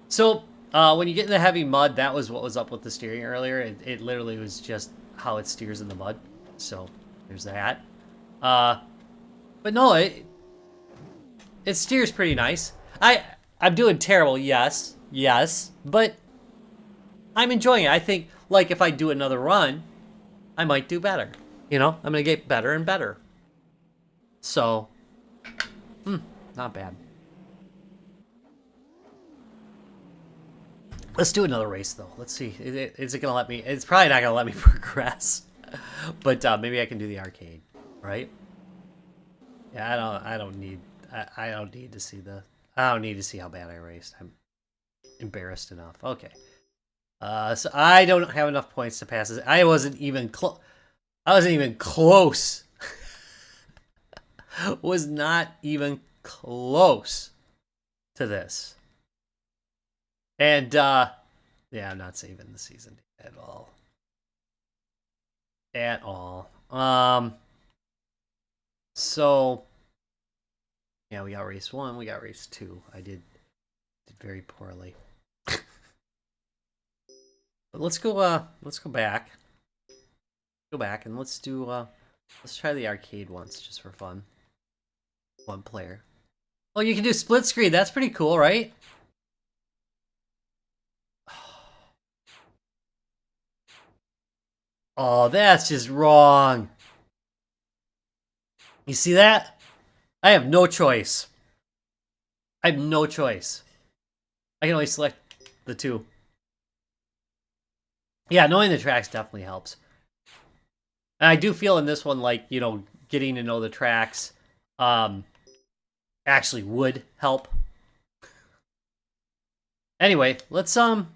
so when you get in the heavy mud, that was what was up with the steering earlier. It literally was just how it steers in the mud. So there's that. But no, it steers pretty nice. I'm doing terrible, yes, but I'm enjoying it. I think, like, if I do another run, I might do better. You know, I'm gonna get better and better. So, not bad. Let's do another race, though. Let's see. Is it gonna let me? It's probably not gonna let me progress. But maybe I can do the arcade, right? Yeah, I don't need to see I don't need to see how bad I raced. I'm embarrassed enough. Okay. So I don't have enough points to pass this. I wasn't even close. Was not even close to this. And yeah, I'm not saving the season at all. At all. So yeah, we got race 1, we got race 2. I did very poorly. But let's go back. Go back and let's do let's try the arcade once just for fun. One player. Oh, you can do split screen. That's pretty cool, right? Oh, that's just wrong. You see that? I have no choice. I have no choice. I can only select the 2. Yeah, knowing the tracks definitely helps. And I do feel in this one, like, you know, getting to know the tracks actually would help. Anyway, let's well,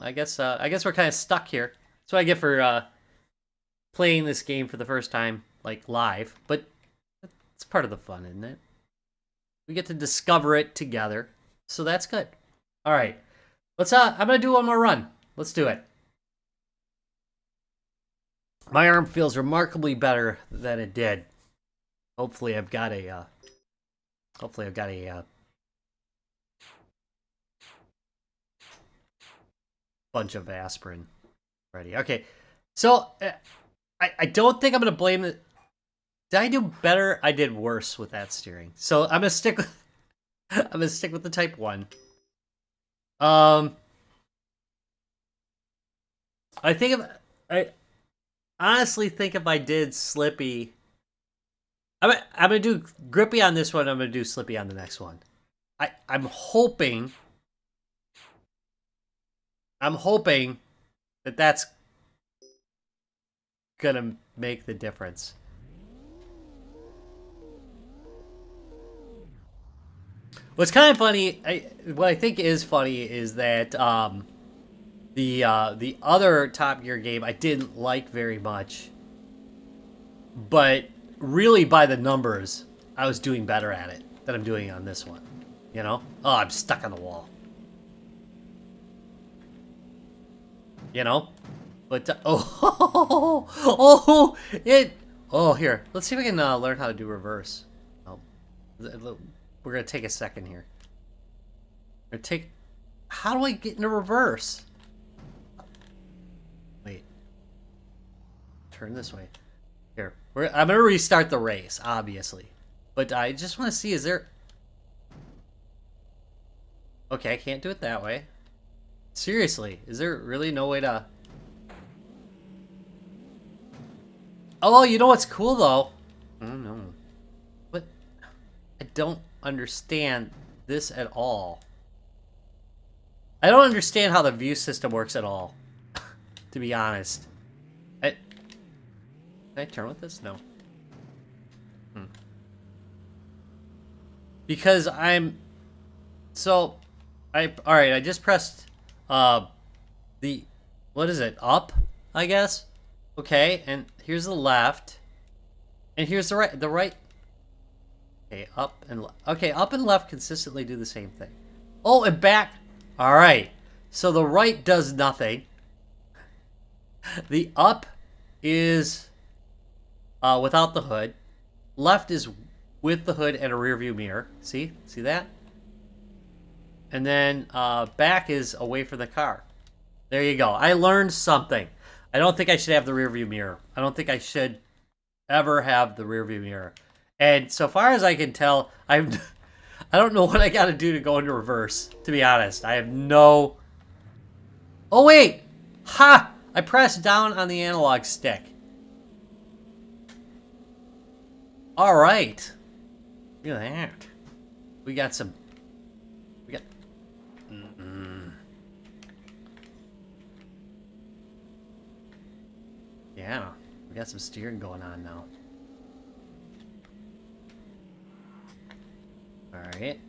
I guess we're kind of stuck here. That's what I get for playing this game for the first time, like, live. But it's part of the fun, isn't it? We get to discover it together, so that's good. All right, let's I'm gonna do one more run. Let's do it. My arm feels remarkably better than it did. Hopefully I've got a bunch of aspirin ready. Okay, so I don't think I'm gonna blame it. Did I do better? I did worse with that steering. So I'm gonna stick with the Type 1. I honestly think if I did Slippy, I'm gonna do Grippy on this one. I'm gonna do Slippy on the next one. I'm hoping that that's gonna make the difference. What's kind of funny, what I think is funny is that the other Top Gear game I didn't like very much, but really by the numbers, I was doing better at it than I'm doing on this one. You know? Oh, I'm stuck on the wall. You know? But here. Let's see if we can learn how to do reverse. Oh, we're gonna take a second here. How do I get into reverse? Wait. Turn this way. Here. I'm gonna restart the race, obviously. But I just want to see, is there... Okay, I can't do it that way. Seriously, is there really no way to... Oh, you know what's cool, though? I don't know. But I don't understand this at all. I don't understand how the view system works at all, to be honest. Can I turn with this? No. Because I'm... So, alright, I just pressed, the... What is it? Up, I guess? Okay, and here's the left. And here's the right. The right... Okay, up and left. Okay, up and left consistently do the same thing. Oh, and back... Alright, so the right does nothing. The up is without the hood. Left is with the hood and a rear view mirror. See? See that? And then back is away from the car. There you go. I learned something. I don't think I should have the rear view mirror. I don't think I should ever have the rear view mirror. And so far as I can tell, I don't know what I got to do to go into reverse, to be honest. I have no... Oh, wait! Ha! I pressed down on the analog stick. All right. Look at that. We got some... We got... Yeah, we got some steering going on now. All right.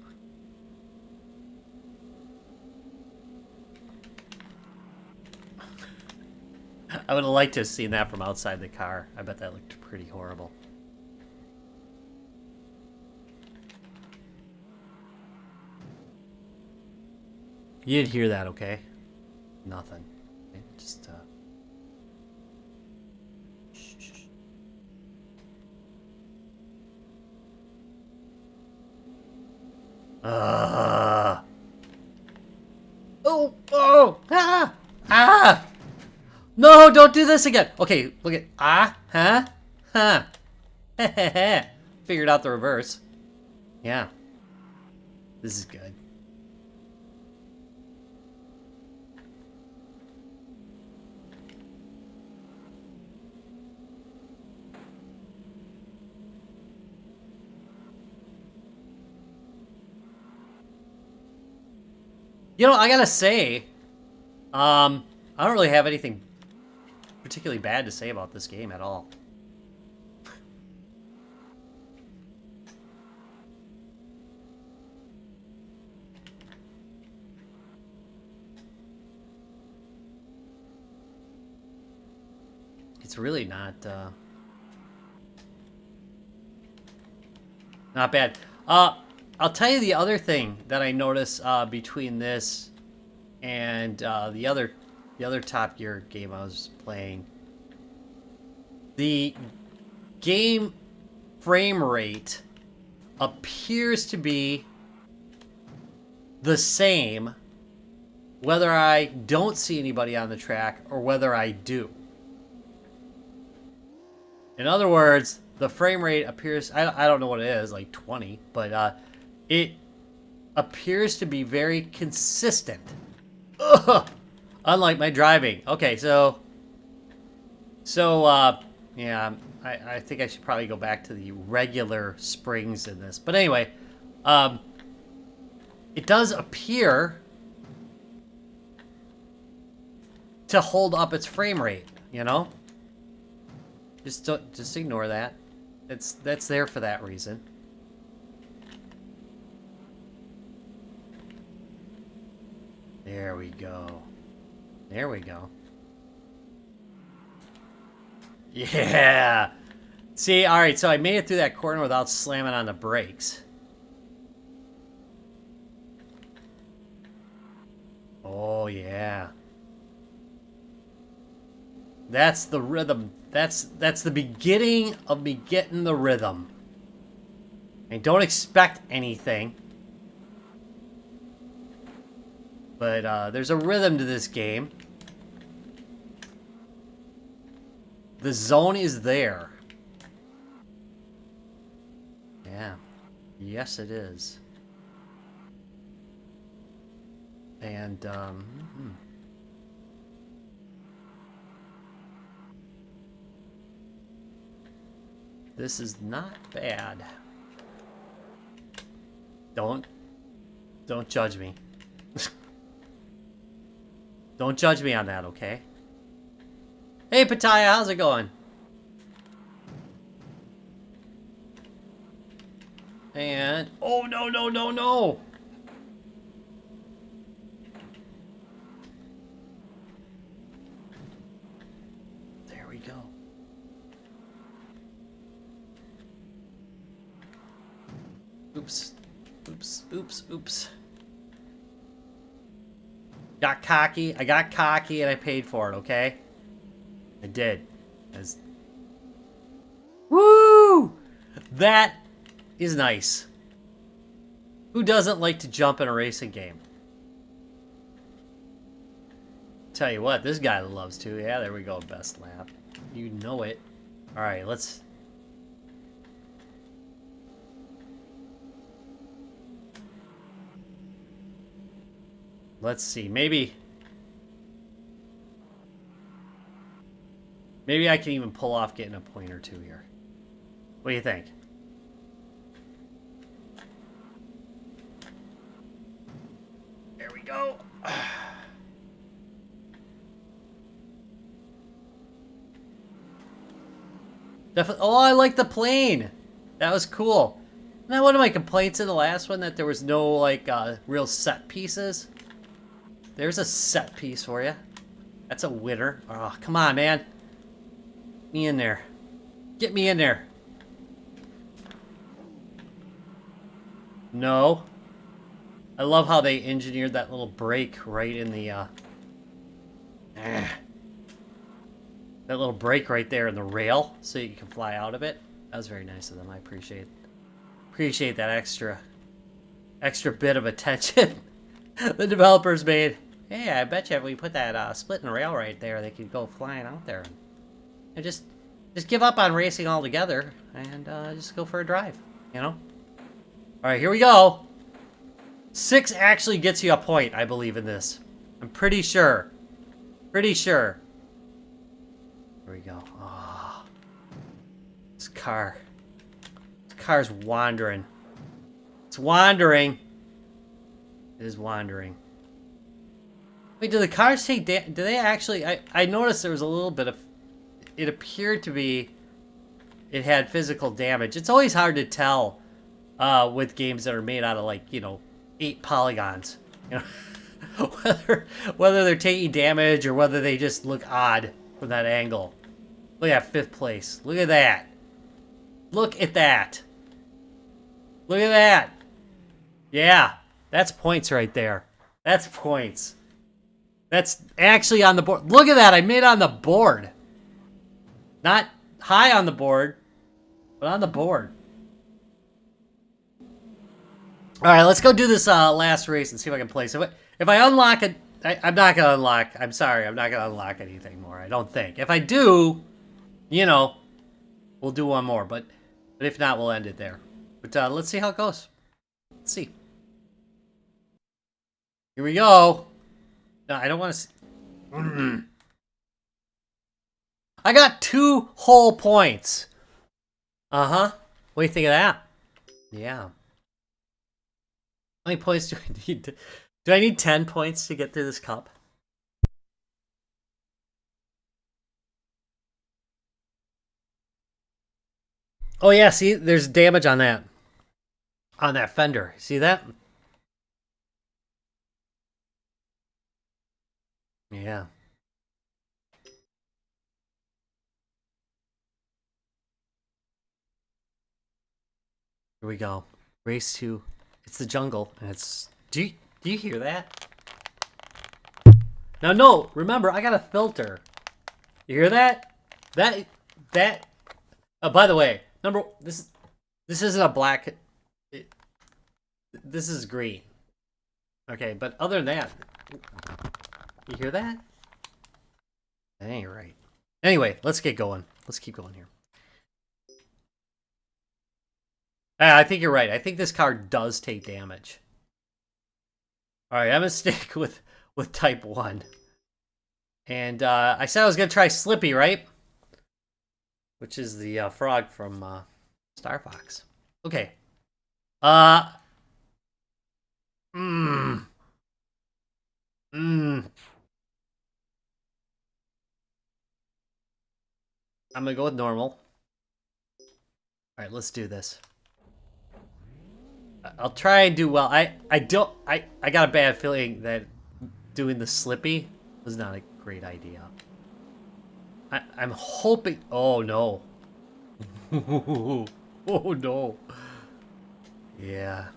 I would have liked to have seen that from outside the car. I bet that looked pretty horrible. You didn't hear that, okay? Nothing. Just, shh. Ah! No, don't do this again. Okay, look at, Figured out the reverse. Yeah. This is good. You know, I gotta say, I don't really have anything particularly bad to say about this game at all. It's really not bad. I'll tell you the other thing that I noticed between this and the other Top Gear game I was playing. The game frame rate appears to be the same whether I don't see anybody on the track or whether I do. In other words, the frame rate appears, I don't know what it is, like 20, but it appears to be very consistent. Ugh! Unlike my driving. Okay, so yeah, I think I should probably go back to the regular springs in this. But anyway, it does appear to hold up its frame rate, you know? Just ignore that. That's there for that reason. There we go. There we go. Yeah. See, all right, so I made it through that corner without slamming on the brakes. Oh, yeah. That's the rhythm. That's the beginning of me getting the rhythm. And don't expect anything. But there's a rhythm to this game. The zone is there. Yeah. Yes, it is. And, this is not bad. Don't judge me. Don't judge me on that, okay? Hey, Pataya, how's it going? And... oh, no, no, no, no! There we go. Oops. Oops, oops, oops. Got cocky. I got cocky and I paid for it, okay? I did. Woo! That is nice. Who doesn't like to jump in a racing game? Tell you what, this guy loves to. Yeah, there we go. Best lap. You know it. All right, let's. Let's see. Maybe I can even pull off getting a point or two here. What do you think? There we go. Definitely. Oh, I like the plane. That was cool. Now, one of my complaints in the last one that there was no like real set pieces. There's a set piece for you. That's a winner. Oh, come on, man. Get me in there. Get me in there. No. I love how they engineered that little break right in the that little break right there in the rail so you can fly out of it. That was very nice of them. I appreciate that extra bit of attention the developers made. Hey, I bet you if we put that split in the rail right there, they could go flying out there and just give up on racing altogether and just go for a drive, you know? All right, here we go. 6 actually gets you a point, I believe, in this. I'm pretty sure. Pretty sure. Here we go. Oh, this car's wandering. It's wandering. It is wandering. Wait, do the cars take do they actually... I noticed there was a little bit of... It appeared to be... It had physical damage. It's always hard to tell with games that are made out of, like, you know, 8 polygons. You know? whether they're taking damage or whether they just look odd from that angle. Look at 5th place. Look at that. Look at that. Look at that. Yeah, that's points right there. That's points. That's actually on the board. Look at that. I made it on the board. Not high on the board, but on the board. All right, let's go do this last race and see if I can place it. If I unlock it, I'm not going to unlock. I'm sorry. I'm not going to unlock anything more, I don't think. If I do, you know, we'll do one more. But if not, we'll end it there. But let's see how it goes. Let's see. Here we go. No, I don't want to see. I got 2 whole points. Uh-huh. What do you think of that? Yeah. How many points do I need? Do I need 10 points to get through this cup? Oh, yeah. See, there's damage on that. On that fender. See that? Yeah. Here we go. Race 2. It's the jungle, and it's... Do you hear that? Now, no, remember, I got a filter. You hear that? That... Oh, by the way, this isn't a black... This is green. Okay, but other than that... You hear that? That ain't right. Anyway, let's get going. Let's keep going here. I think you're right. I think this car does take damage. All right, I'm gonna stick with Type 1. And I said I was gonna try Slippy, right? Which is the frog from Star Fox. Okay. I'm gonna go with normal. All right, let's do this. I'll try and do well. I got a bad feeling that doing the Slippy was not a great idea. I'm hoping. Oh no. Oh no. Yeah.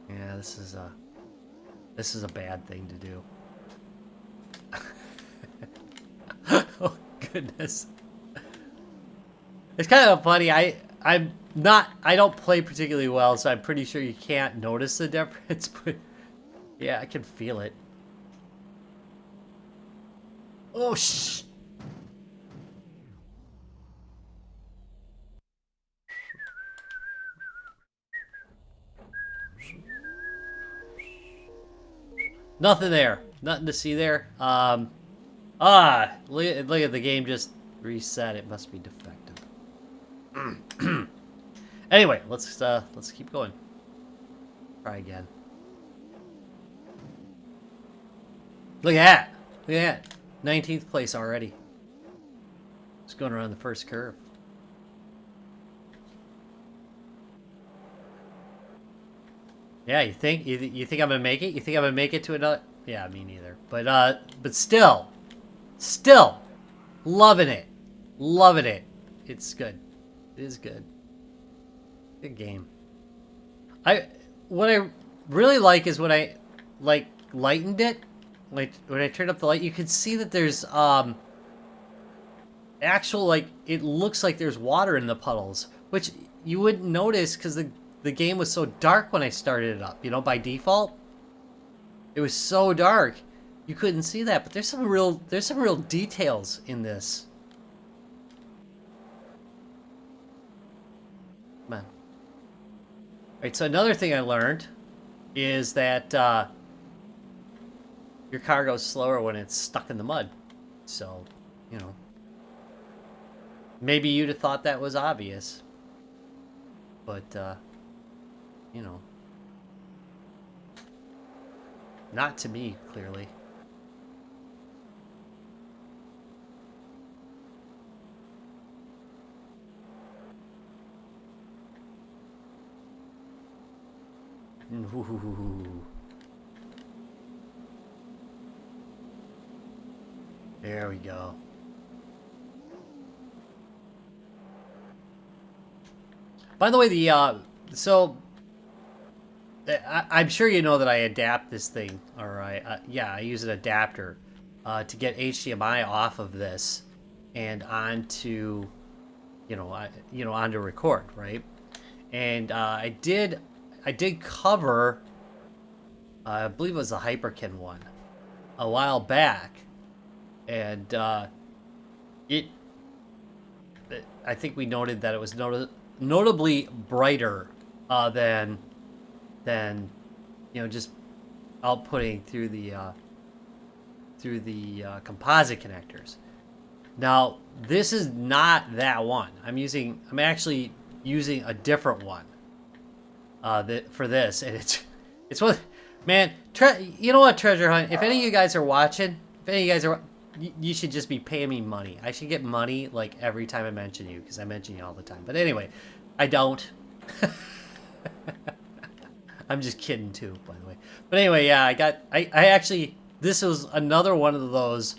Yeah, this is a bad thing to do. Oh goodness. It's kind of funny. I don't play particularly well, so I'm pretty sure you can't notice the difference, but yeah, I can feel it. Oh, shh. Nothing there. Nothing to see there. Look at the game just reset. It must be defective. Anyway, let's keep going. Try again. Look at that. Look at that. 19th place already. Just going around the first curve. Yeah, you think I'm gonna make it? You think I'm gonna make it to another? Yeah, me neither. But still, loving it, loving it. It's good. It is good. Good game. What I really like is when I lightened it, like when I turned up the light, you could see that there's actual it looks like there's water in the puddles, which you wouldn't notice because the game was so dark when I started it up. You know, by default, it was so dark you couldn't see that. But there's some real details in this. Come on. Alright, so another thing I learned is that your car goes slower when it's stuck in the mud. So, you know, maybe you'd have thought that was obvious. But, you know, not to me, clearly. Ooh. There we go. By the way, I'm sure you know that I adapt this thing, or I use an adapter to get HDMI off of this and onto, onto record, right? And I did cover, I believe it was the Hyperkin one, a while back, and I think we noted that it was notably brighter than just outputting through the composite connectors. Now this is not that one. I'm actually using a different one for this, and it's one, man. You know what, Treasure Hunt? If any of you guys are watching, you should just be paying me money. I should get money like every time I mention you, because I mention you all the time. But anyway, I don't. I'm just kidding too, by the way. But anyway, yeah, I actually, this was another one of those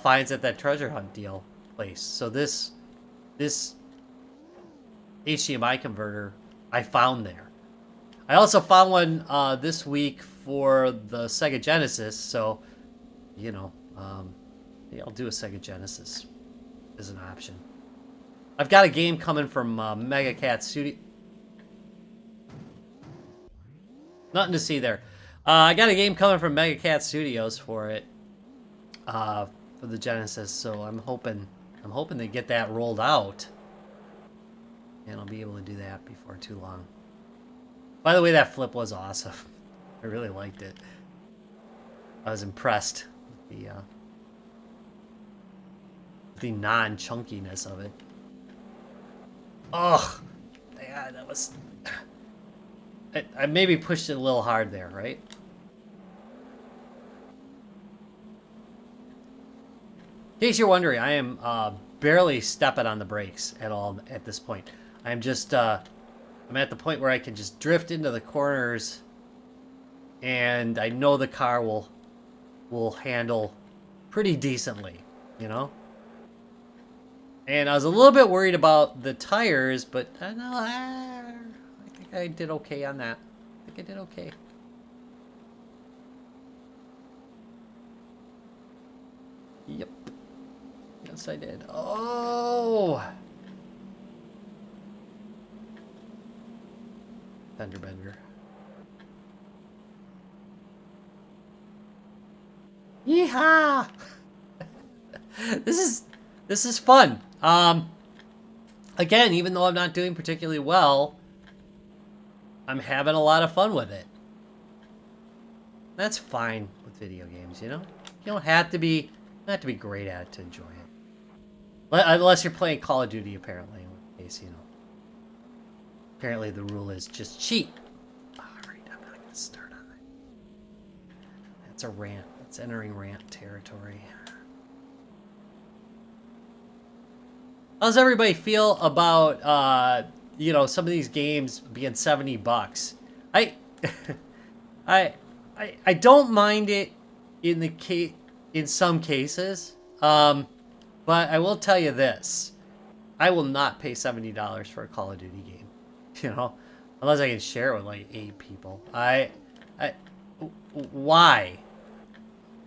finds at that Treasure Hunt deal place. So this HDMI converter I found there. I also found one this week for the Sega Genesis. So, yeah, I'll do a Sega Genesis as an option. I've got a game coming from Mega Cat Studio. Nothing to see there. I got a game coming from Mega Cat Studios for it, for the Genesis. So I'm hoping they get that rolled out, and I'll be able to do that before too long. By the way, that flip was awesome. I really liked it. I was impressed with the non-chunkiness of it. Oh, yeah, that was. I maybe pushed it a little hard there, right? In case you're wondering, I am barely stepping on the brakes at all at this point. I'm just I'm at the point where I can just drift into the corners, and I know the car will handle pretty decently, you know? And I was a little bit worried about the tires, but I think I did okay on that. I think I did okay. Yep. Yes, I did. Oh! Fender bender. Yeehaw! this is fun. Again, even though I'm not doing particularly well, I'm having a lot of fun with it. That's fine with video games, you know? You don't have to be great at it to enjoy it. Unless you're playing Call of Duty, apparently, in which case, you know. Apparently the rule is just cheat. Alright, I'm not gonna start on that. That's a rant. That's entering rant territory. How does everybody feel about you know, some of these games being $70? I don't mind it in some cases. But I will tell you this. I will not pay $70 for a Call of Duty game. You know? Unless I can share it with like 8 people. Why?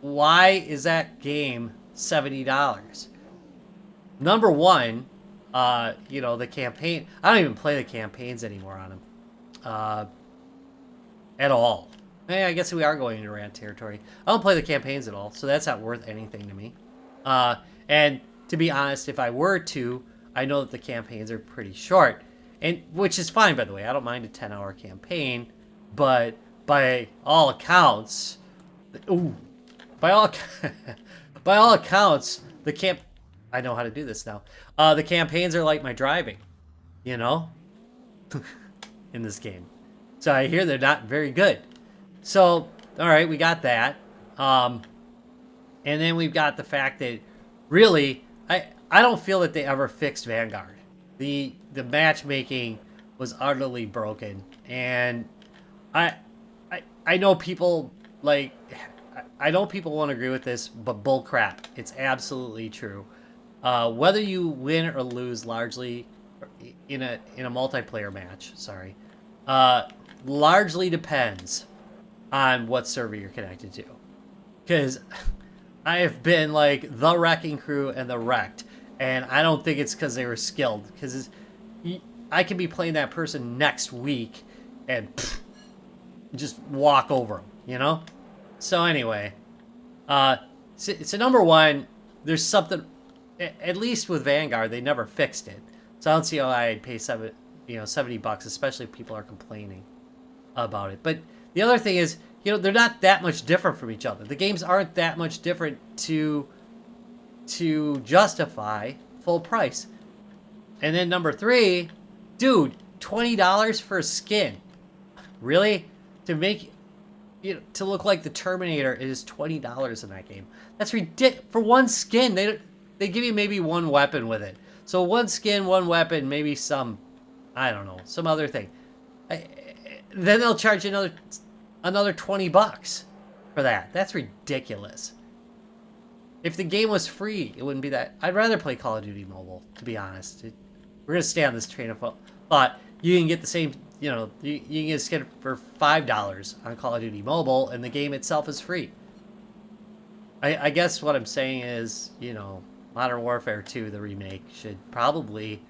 Why is that game $70? Number one, you know, the campaign. I don't even play the campaigns anymore on them. At all. Hey, I guess we are going into rant territory. I don't play the campaigns at all, so that's not worth anything to me. And to be honest, if I were to, I know that the campaigns are pretty short, and which is fine, by the way. I don't mind a 10-hour campaign, but by all accounts, by all accounts, I know how to do this now. The campaigns are like my driving, you know, in this game. So I hear they're not very good. So, all right, we got that. And then we've got the fact that really, I don't feel that they ever fixed Vanguard. The matchmaking was utterly broken, and I know people like I know people won't agree with this, but bull crap. It's absolutely true. Whether you win or lose largely in a multiplayer match, largely depends on what server you're connected to. Because I have been like the wrecking crew and the wrecked, and I don't think it's because they were skilled. Because I can be playing that person next week and just walk over them, you know? So anyway, so number one, there's something, at least with Vanguard, they never fixed it. So I don't see how I'd pay $70, especially if people are complaining about it. But the other thing is, you know, they're not that much different from each other. The games aren't that much different to justify full price. And then number three, dude, $20 for a skin. Really? To make, you know, to look like the Terminator, it is $20 in that game. That's ridiculous. For one skin, they give you maybe one weapon with it. So one skin, one weapon, maybe some, I don't know, some other thing. Then they'll charge you another $20 for that. That's ridiculous. If the game was free, it wouldn't be that. I'd rather play Call of Duty Mobile, to be honest. We're gonna stay on this train of thought. You can get the same, you know, you can get a skin for $5 on Call of Duty Mobile, and the game itself is free. I guess what I'm saying is, you know, Modern Warfare 2, the remake, should probably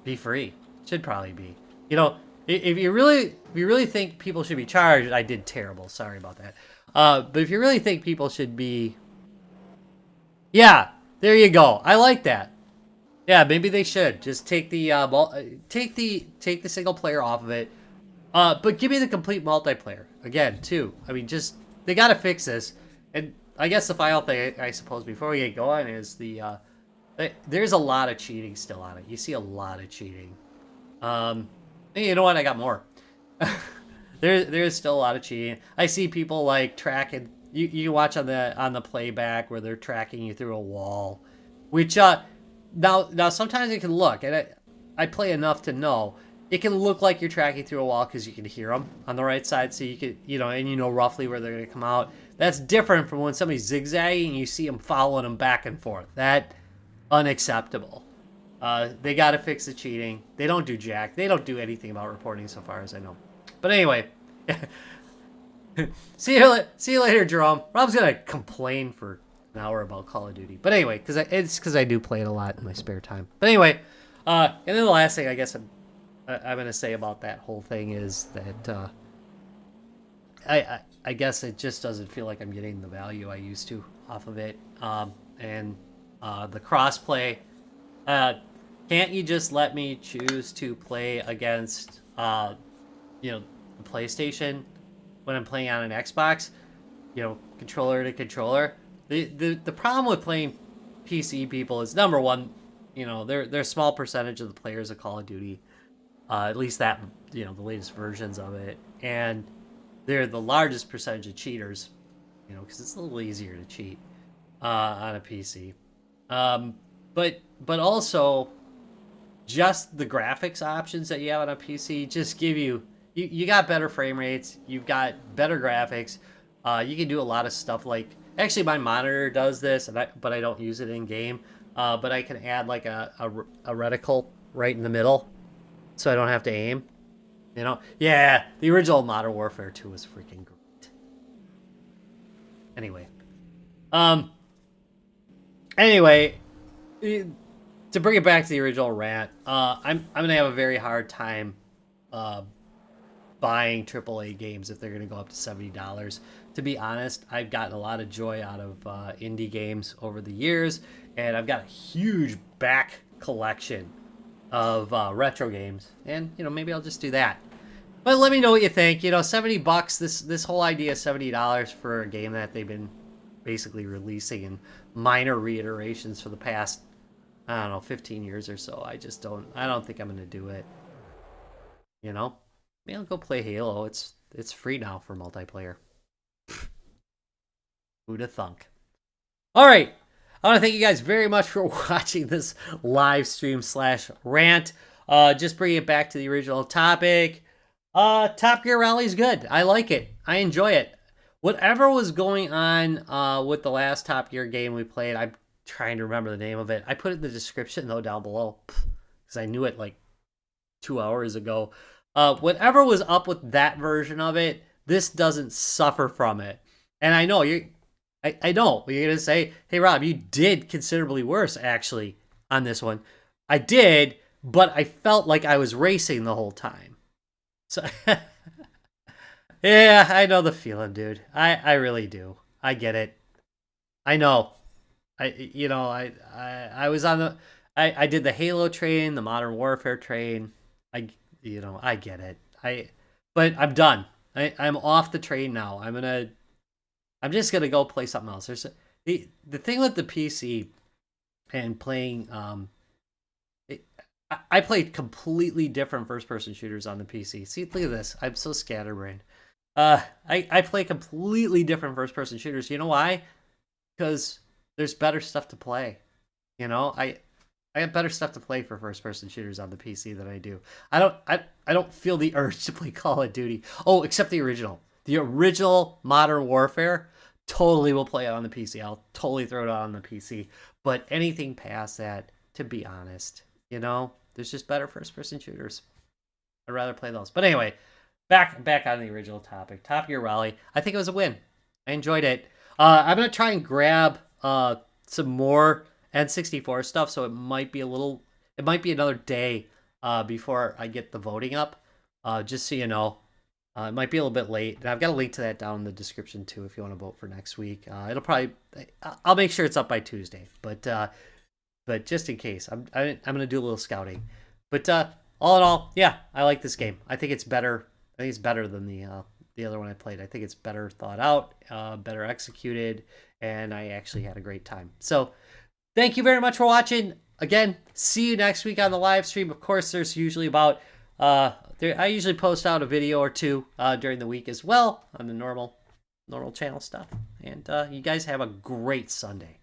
be free. Should probably be. You know, if you really think people should be charged, I did terrible. Sorry about that. But if you really think people should be, yeah, there you go. I like that. Yeah, maybe they should just take the single player off of it, but give me the complete multiplayer again too. I mean, just they gotta fix this. And I guess the final thing, I suppose, before we get going, is there's a lot of cheating still on it. You see a lot of cheating. Hey, you know what? I got more. There's still a lot of cheating. I see people like tracking. You watch on the playback where they're tracking you through a wall, which now sometimes it can look, and I play enough to know it can look like you're tracking through a wall because you can hear them on the right side, so you can, you know, and you know roughly where they're going to come out. That's different from when somebody's zigzagging and you see them following them back and forth. That unacceptable. They got to fix the cheating. They don't do jack. They don't do anything about reporting, so far as I know. But anyway, see you later, Jerome. Rob's gonna complain for an hour about Call of Duty. But anyway, because I do play it a lot in my spare time. But anyway, and then the last thing I guess I'm gonna say about that whole thing is that I guess it just doesn't feel like I'm getting the value I used to off of it. And the crossplay. Can't you just let me choose to play against, you know, the PlayStation when I'm playing on an Xbox? You know, controller to controller. The problem with playing PC people is, number one, you know, they're a small percentage of the players of Call of Duty. At least that, you know, the latest versions of it, and they're the largest percentage of cheaters. You know, because it's a little easier to cheat on a PC. But also, just the graphics options that you have on a PC just give you got better frame rates, you've got better graphics, you can do a lot of stuff. Like, actually my monitor does this, but I don't use it in game. But I can add like a reticle right in the middle, so I don't have to aim. You know, yeah, the original Modern Warfare 2 was freaking great. Anyway, to bring it back to the original rant, I'm gonna have a very hard time buying AAA games if they're gonna go up to $70. To be honest, I've gotten a lot of joy out of indie games over the years, and I've got a huge back collection of retro games, and you know, maybe I'll just do that. But let me know what you think. You know, $70. This whole idea of $70 for a game that they've been basically releasing in minor reiterations for the past, I don't know, 15 years or so. I don't think I'm gonna do it. You know, maybe I'll go play Halo. It's free now for multiplayer. Who'da thunk? All right, I want to thank you guys very much for watching this live stream / rant. Just bringing it back to the original topic. Top Gear Rally's good. I like it. I enjoy it. Whatever was going on with the last Top Gear game we played, I'm trying to remember the name of it. I put it in the description, though, down below, because I knew it like 2 hours ago. Whatever was up with that version of it, this doesn't suffer from it. And I know I know you're gonna say, "Hey Rob, you did considerably worse actually on this one." I did, but I felt like I was racing the whole time. So yeah, I know the feeling, dude. I really do. I get it. I know. I was on I did the Halo train, the Modern Warfare train. I get it. But I'm done. I'm off the train now. I'm just gonna go play something else. There's the thing with the PC and playing. I played completely different first-person shooters on the PC. See, look at this. I'm so scatterbrained. I play completely different first-person shooters. You know why? Because there's better stuff to play. You know, I have better stuff to play for first-person shooters on the PC than I do. I don't feel the urge to play Call of Duty. Oh, except the original. The original Modern Warfare, totally will play it on the PC. I'll totally throw it on the PC. But anything past that, to be honest, you know, there's just better first-person shooters. I'd rather play those. But anyway, back on the original topic. Top Gear Rally. I think it was a win. I enjoyed it. I'm going to try and grab some more N64 stuff, so it might be another day before I get the voting up. Just so you know. It might be a little bit late, and I've got a link to that down in the description too if you want to vote for next week. I'll make sure it's up by Tuesday, but just in case, I'm gonna do a little scouting. But all in all, yeah, I like this game. I think it's better. I think it's better than the other one I played. I think it's better thought out, better executed, and I actually had a great time. So thank you very much for watching. Again, see you next week on the live stream. Of course, there's usually about I usually post out a video or two during the week as well on the normal channel stuff. And you guys have a great Sunday.